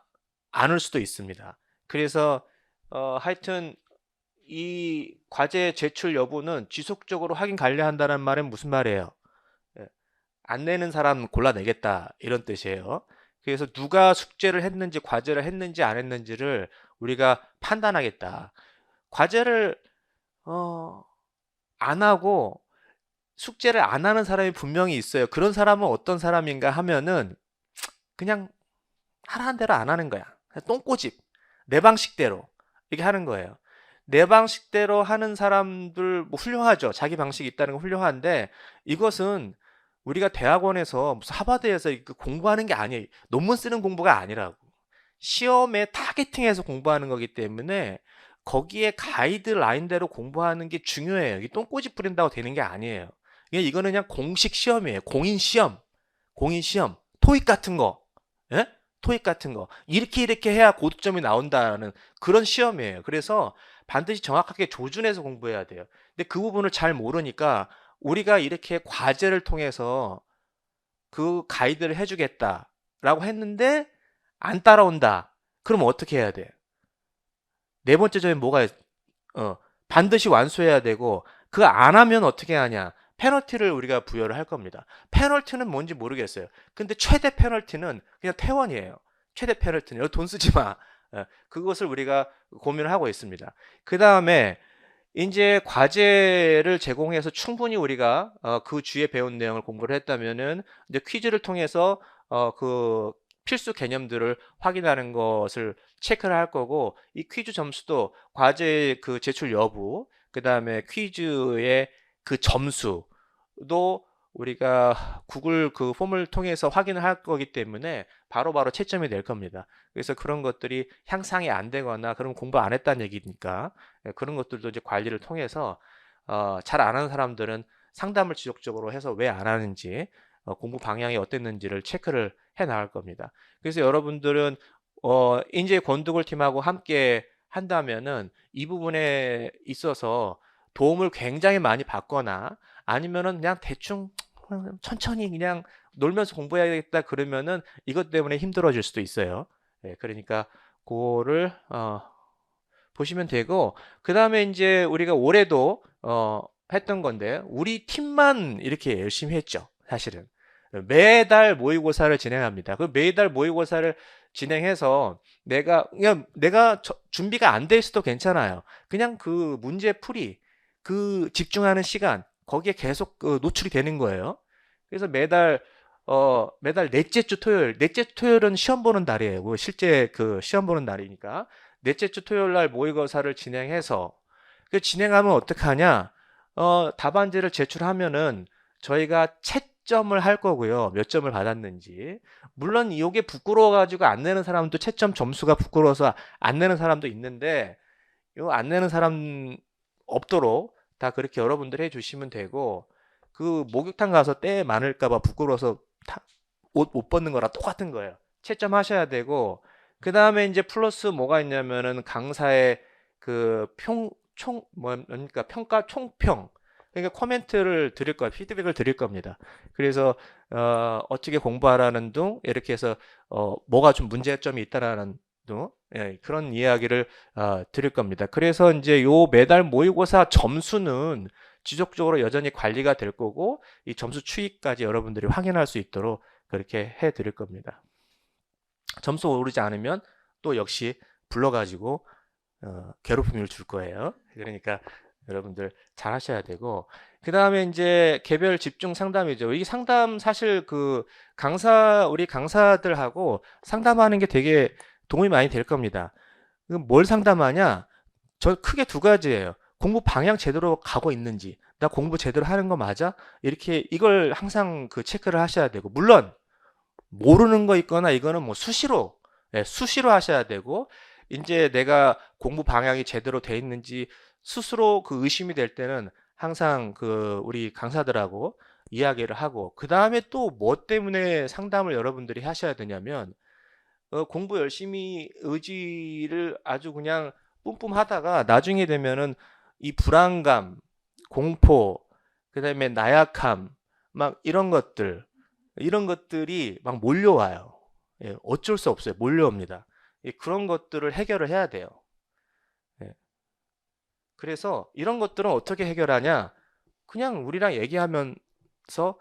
않을 수도 있습니다. 그래서 하여튼 이 과제 제출 여부는 지속적으로 확인 관리한다는 말은 무슨 말이에요? 예, 안 내는 사람 골라내겠다 이런 뜻이에요. 그래서 누가 숙제를 했는지 과제를 했는지 안 했는지를 우리가 판단하겠다. 과제를 어, 안 하고 숙제를 안 하는 사람이 분명히 있어요. 그런 사람은 어떤 사람인가 하면은 그냥 하라는 대로 안 하는 거야. 그냥 똥꼬집. 내 방식대로 이렇게 하는 거예요. 내 방식대로 하는 사람들 뭐 훌륭하죠. 자기 방식이 있다는 건 훌륭한데 이것은 우리가 대학원에서 무슨 하버드에서 공부하는 게 아니에요. 논문 쓰는 공부가 아니라고. 시험에 타겟팅해서 공부하는 거기 때문에 거기에 가이드라인대로 공부하는 게 중요해요. 이게 똥꼬집 부린다고 되는 게 아니에요. 이거는 그냥 공식 시험이에요. 공인 시험, 토익 같은 거, 예? 토익 같은 거 이렇게 해야 고득점이 나온다는 그런 시험이에요. 그래서 반드시 정확하게 조준해서 공부해야 돼요. 근데 그 부분을 잘 모르니까 우리가 이렇게 과제를 통해서 그 가이드를 해주겠다라고 했는데 안 따라온다. 그럼 어떻게 해야 돼? 네 번째 점이 뭐가 반드시 완수해야 되고 그거 안 하면 어떻게 하냐? 페널티를 우리가 부여를 할 겁니다. 페널티는 뭔지 모르겠어요. 근데 최대 페널티는 그냥 퇴원이에요. 최대 페널티는 여기 돈 쓰지 마. 그것을 우리가 고민을 하고 있습니다. 그 다음에 이제 과제를 제공해서 충분히 우리가 그 주에 배운 내용을 공부를 했다면은 이제 퀴즈를 통해서 그 필수 개념들을 확인하는 것을 체크를 할 거고 이 퀴즈 점수도 과제 그 제출 여부 그 다음에 퀴즈의 그 점수도 우리가 구글 그 폼을 통해서 확인을 할 거기 때문에 바로바로 채점이 될 겁니다. 그래서 그런 것들이 향상이 안 되거나 그럼 공부 안 했다는 얘기니까 그런 것들도 이제 관리를 통해서 잘 안 하는 사람들은 상담을 지속적으로 해서 왜 안 하는지 공부 방향이 어땠는지를 체크를 해 나갈 겁니다. 그래서 여러분들은 인재 권두글 팀하고 함께 한다면은 이 부분에 있어서 도움을 굉장히 많이 받거나 아니면은 그냥 대충 천천히 그냥 놀면서 공부해야겠다 그러면은 이것 때문에 힘들어질 수도 있어요. 예, 그러니까 그거를 보시면 되고 그 다음에 이제 우리가 올해도 했던 건데 우리 팀만 이렇게 열심히 했죠. 사실은 매달 모의고사를 진행합니다. 그 매달 모의고사를 진행해서 내가 준비가 안 돼 있어도 괜찮아요. 그냥 그 문제 풀이 그 집중하는 시간 거기에 계속 노출이 되는 거예요. 그래서 매달 넷째 주 토요일은 시험 보는 날이에요. 그 실제 그 시험 보는 날이니까 넷째 주 토요일 날 모의고사를 진행해서 그 진행하면 어떡하냐? 답안지를 제출하면은 저희가 채점을 할 거고요. 몇 점을 받았는지. 물론 이게 부끄러워가지고 안 내는 사람도 채점 점수가 부끄러워서 안 내는 사람도 있는데 이거 안 내는 사람 없도록 다 그렇게 여러분들 해주시면 되고 그 목욕탕 가서 때 많을까봐 부끄러워서 옷 못 벗는 거랑 똑같은 거예요. 채점하셔야 되고 그 다음에 이제 플러스 뭐가 있냐면은 강사의 그 뭡니까 평가 총평 그러니까 코멘트를 드릴 거예요. 피드백을 드릴 겁니다. 그래서 어떻게 공부하라는 등 이렇게 해서 뭐가 좀 문제점이 있다라는 등 예, 그런 이야기를 드릴 겁니다. 그래서 이제 요 매달 모의고사 점수는 지속적으로 여전히 관리가 될 거고 이 점수 추이까지 여러분들이 확인할 수 있도록 그렇게 해 드릴 겁니다. 점수 오르지 않으면 또 역시 불러가지고 괴롭힘을 줄 거예요. 그러니까 여러분들 잘 하셔야 되고 그 다음에 이제 개별 집중 상담이죠. 이 상담 사실 그 우리 강사들하고 상담하는 게 되게 도움이 많이 될 겁니다. 뭘 상담하냐? 저 크게 두 가지예요. 공부 방향 제대로 가고 있는지, 나 공부 제대로 하는 거 맞아? 이렇게 이걸 항상 그 체크를 하셔야 되고, 물론 모르는 거 있거나 이거는 뭐 수시로, 예, 수시로 하셔야 되고, 이제 내가 공부 방향이 제대로 돼 있는지 스스로 그 의심이 될 때는 항상 그 우리 강사들하고 이야기를 하고, 그 다음에 또 뭐 때문에 상담을 여러분들이 하셔야 되냐면, 공부 열심히 의지를 아주 그냥 뿜뿜하다가 나중에 되면은 이 불안감, 공포, 그다음에 나약함, 막 이런 것들이 막 몰려와요. 예, 어쩔 수 없어요. 몰려옵니다. 예, 그런 것들을 해결을 해야 돼요. 예. 그래서 이런 것들은 어떻게 해결하냐? 그냥 우리랑 얘기하면서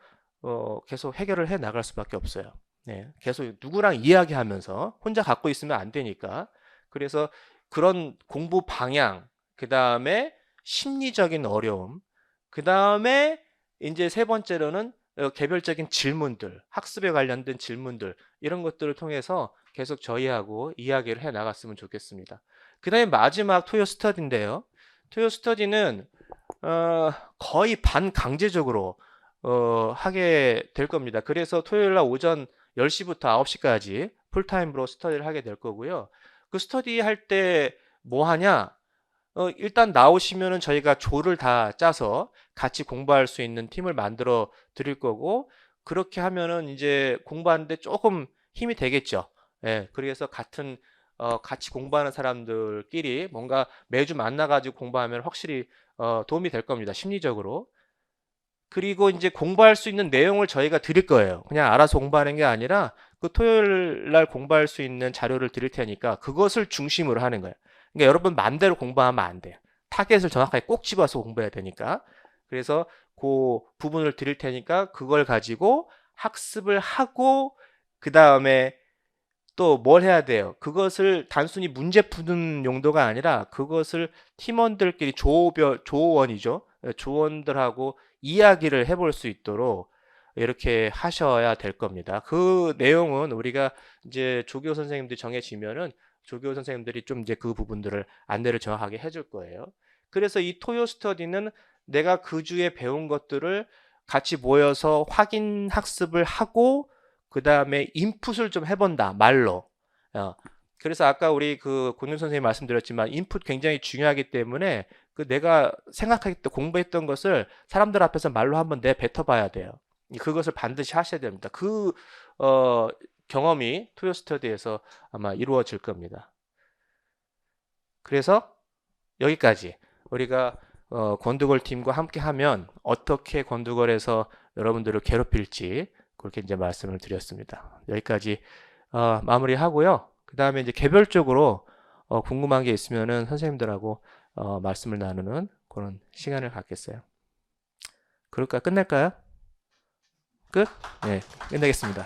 계속 해결을 해 나갈 수밖에 없어요. 네, 계속 누구랑 이야기하면서 혼자 갖고 있으면 안 되니까. 그래서 그런 공부 방향, 그 다음에 심리적인 어려움, 그 다음에 이제 세 번째로는 개별적인 질문들, 학습에 관련된 질문들, 이런 것들을 통해서 계속 저희하고 이야기를 해 나갔으면 좋겠습니다. 그 다음에 마지막 토요 스터디인데요. 토요 스터디는 거의 반강제적으로 하게 될 겁니다. 그래서 토요일 날 오전 10시부터 9시까지 풀타임으로 스터디를 하게 될 거고요. 그 스터디 할 때 뭐 하냐? 일단 나오시면은 저희가 조를 다 짜서 같이 공부할 수 있는 팀을 만들어 드릴 거고, 그렇게 하면은 이제 공부하는데 조금 힘이 되겠죠. 예, 그래서 같이 공부하는 사람들끼리 뭔가 매주 만나가지고 공부하면 확실히 도움이 될 겁니다. 심리적으로. 그리고 이제 공부할 수 있는 내용을 저희가 드릴 거예요. 그냥 알아서 공부하는 게 아니라 그 토요일 날 공부할 수 있는 자료를 드릴 테니까 그것을 중심으로 하는 거예요. 그러니까 여러분 맘대로 공부하면 안 돼요. 타겟을 정확하게 꼭 집어서 공부해야 되니까. 그래서 그 부분을 드릴 테니까 그걸 가지고 학습을 하고, 그 다음에 또 뭘 해야 돼요? 그것을 단순히 문제 푸는 용도가 아니라 그것을 팀원들끼리 조원이죠. 조원들하고 이야기를 해볼 수 있도록 이렇게 하셔야 될 겁니다. 그 내용은 우리가 이제 조교 선생님들이 정해지면은 조교 선생님들이 좀 이제 그 부분들을 안내를 정확하게 해줄 거예요. 그래서 이 토요 스터디는 내가 그 주에 배운 것들을 같이 모여서 확인 학습을 하고, 그 다음에 인풋을 좀 해본다, 말로. 그래서 아까 우리 그 권윤 선생님 말씀드렸지만 인풋 굉장히 중요하기 때문에 그 내가 생각했던 공부했던 것을 사람들 앞에서 말로 한번 내뱉어봐야 돼요. 그것을 반드시 하셔야 됩니다. 그 경험이 토요 스터디에서 아마 이루어질 겁니다. 그래서 여기까지 우리가 권두걸 팀과 함께 하면 어떻게 권두걸에서 여러분들을 괴롭힐지 그렇게 이제 말씀을 드렸습니다. 여기까지 마무리하고요. 그 다음에 이제 개별적으로 궁금한 게 있으면은 선생님들하고 말씀을 나누는 그런 시간을 갖겠어요. 그럴까요? 끝낼까요? 끝? 네, 끝내겠습니다.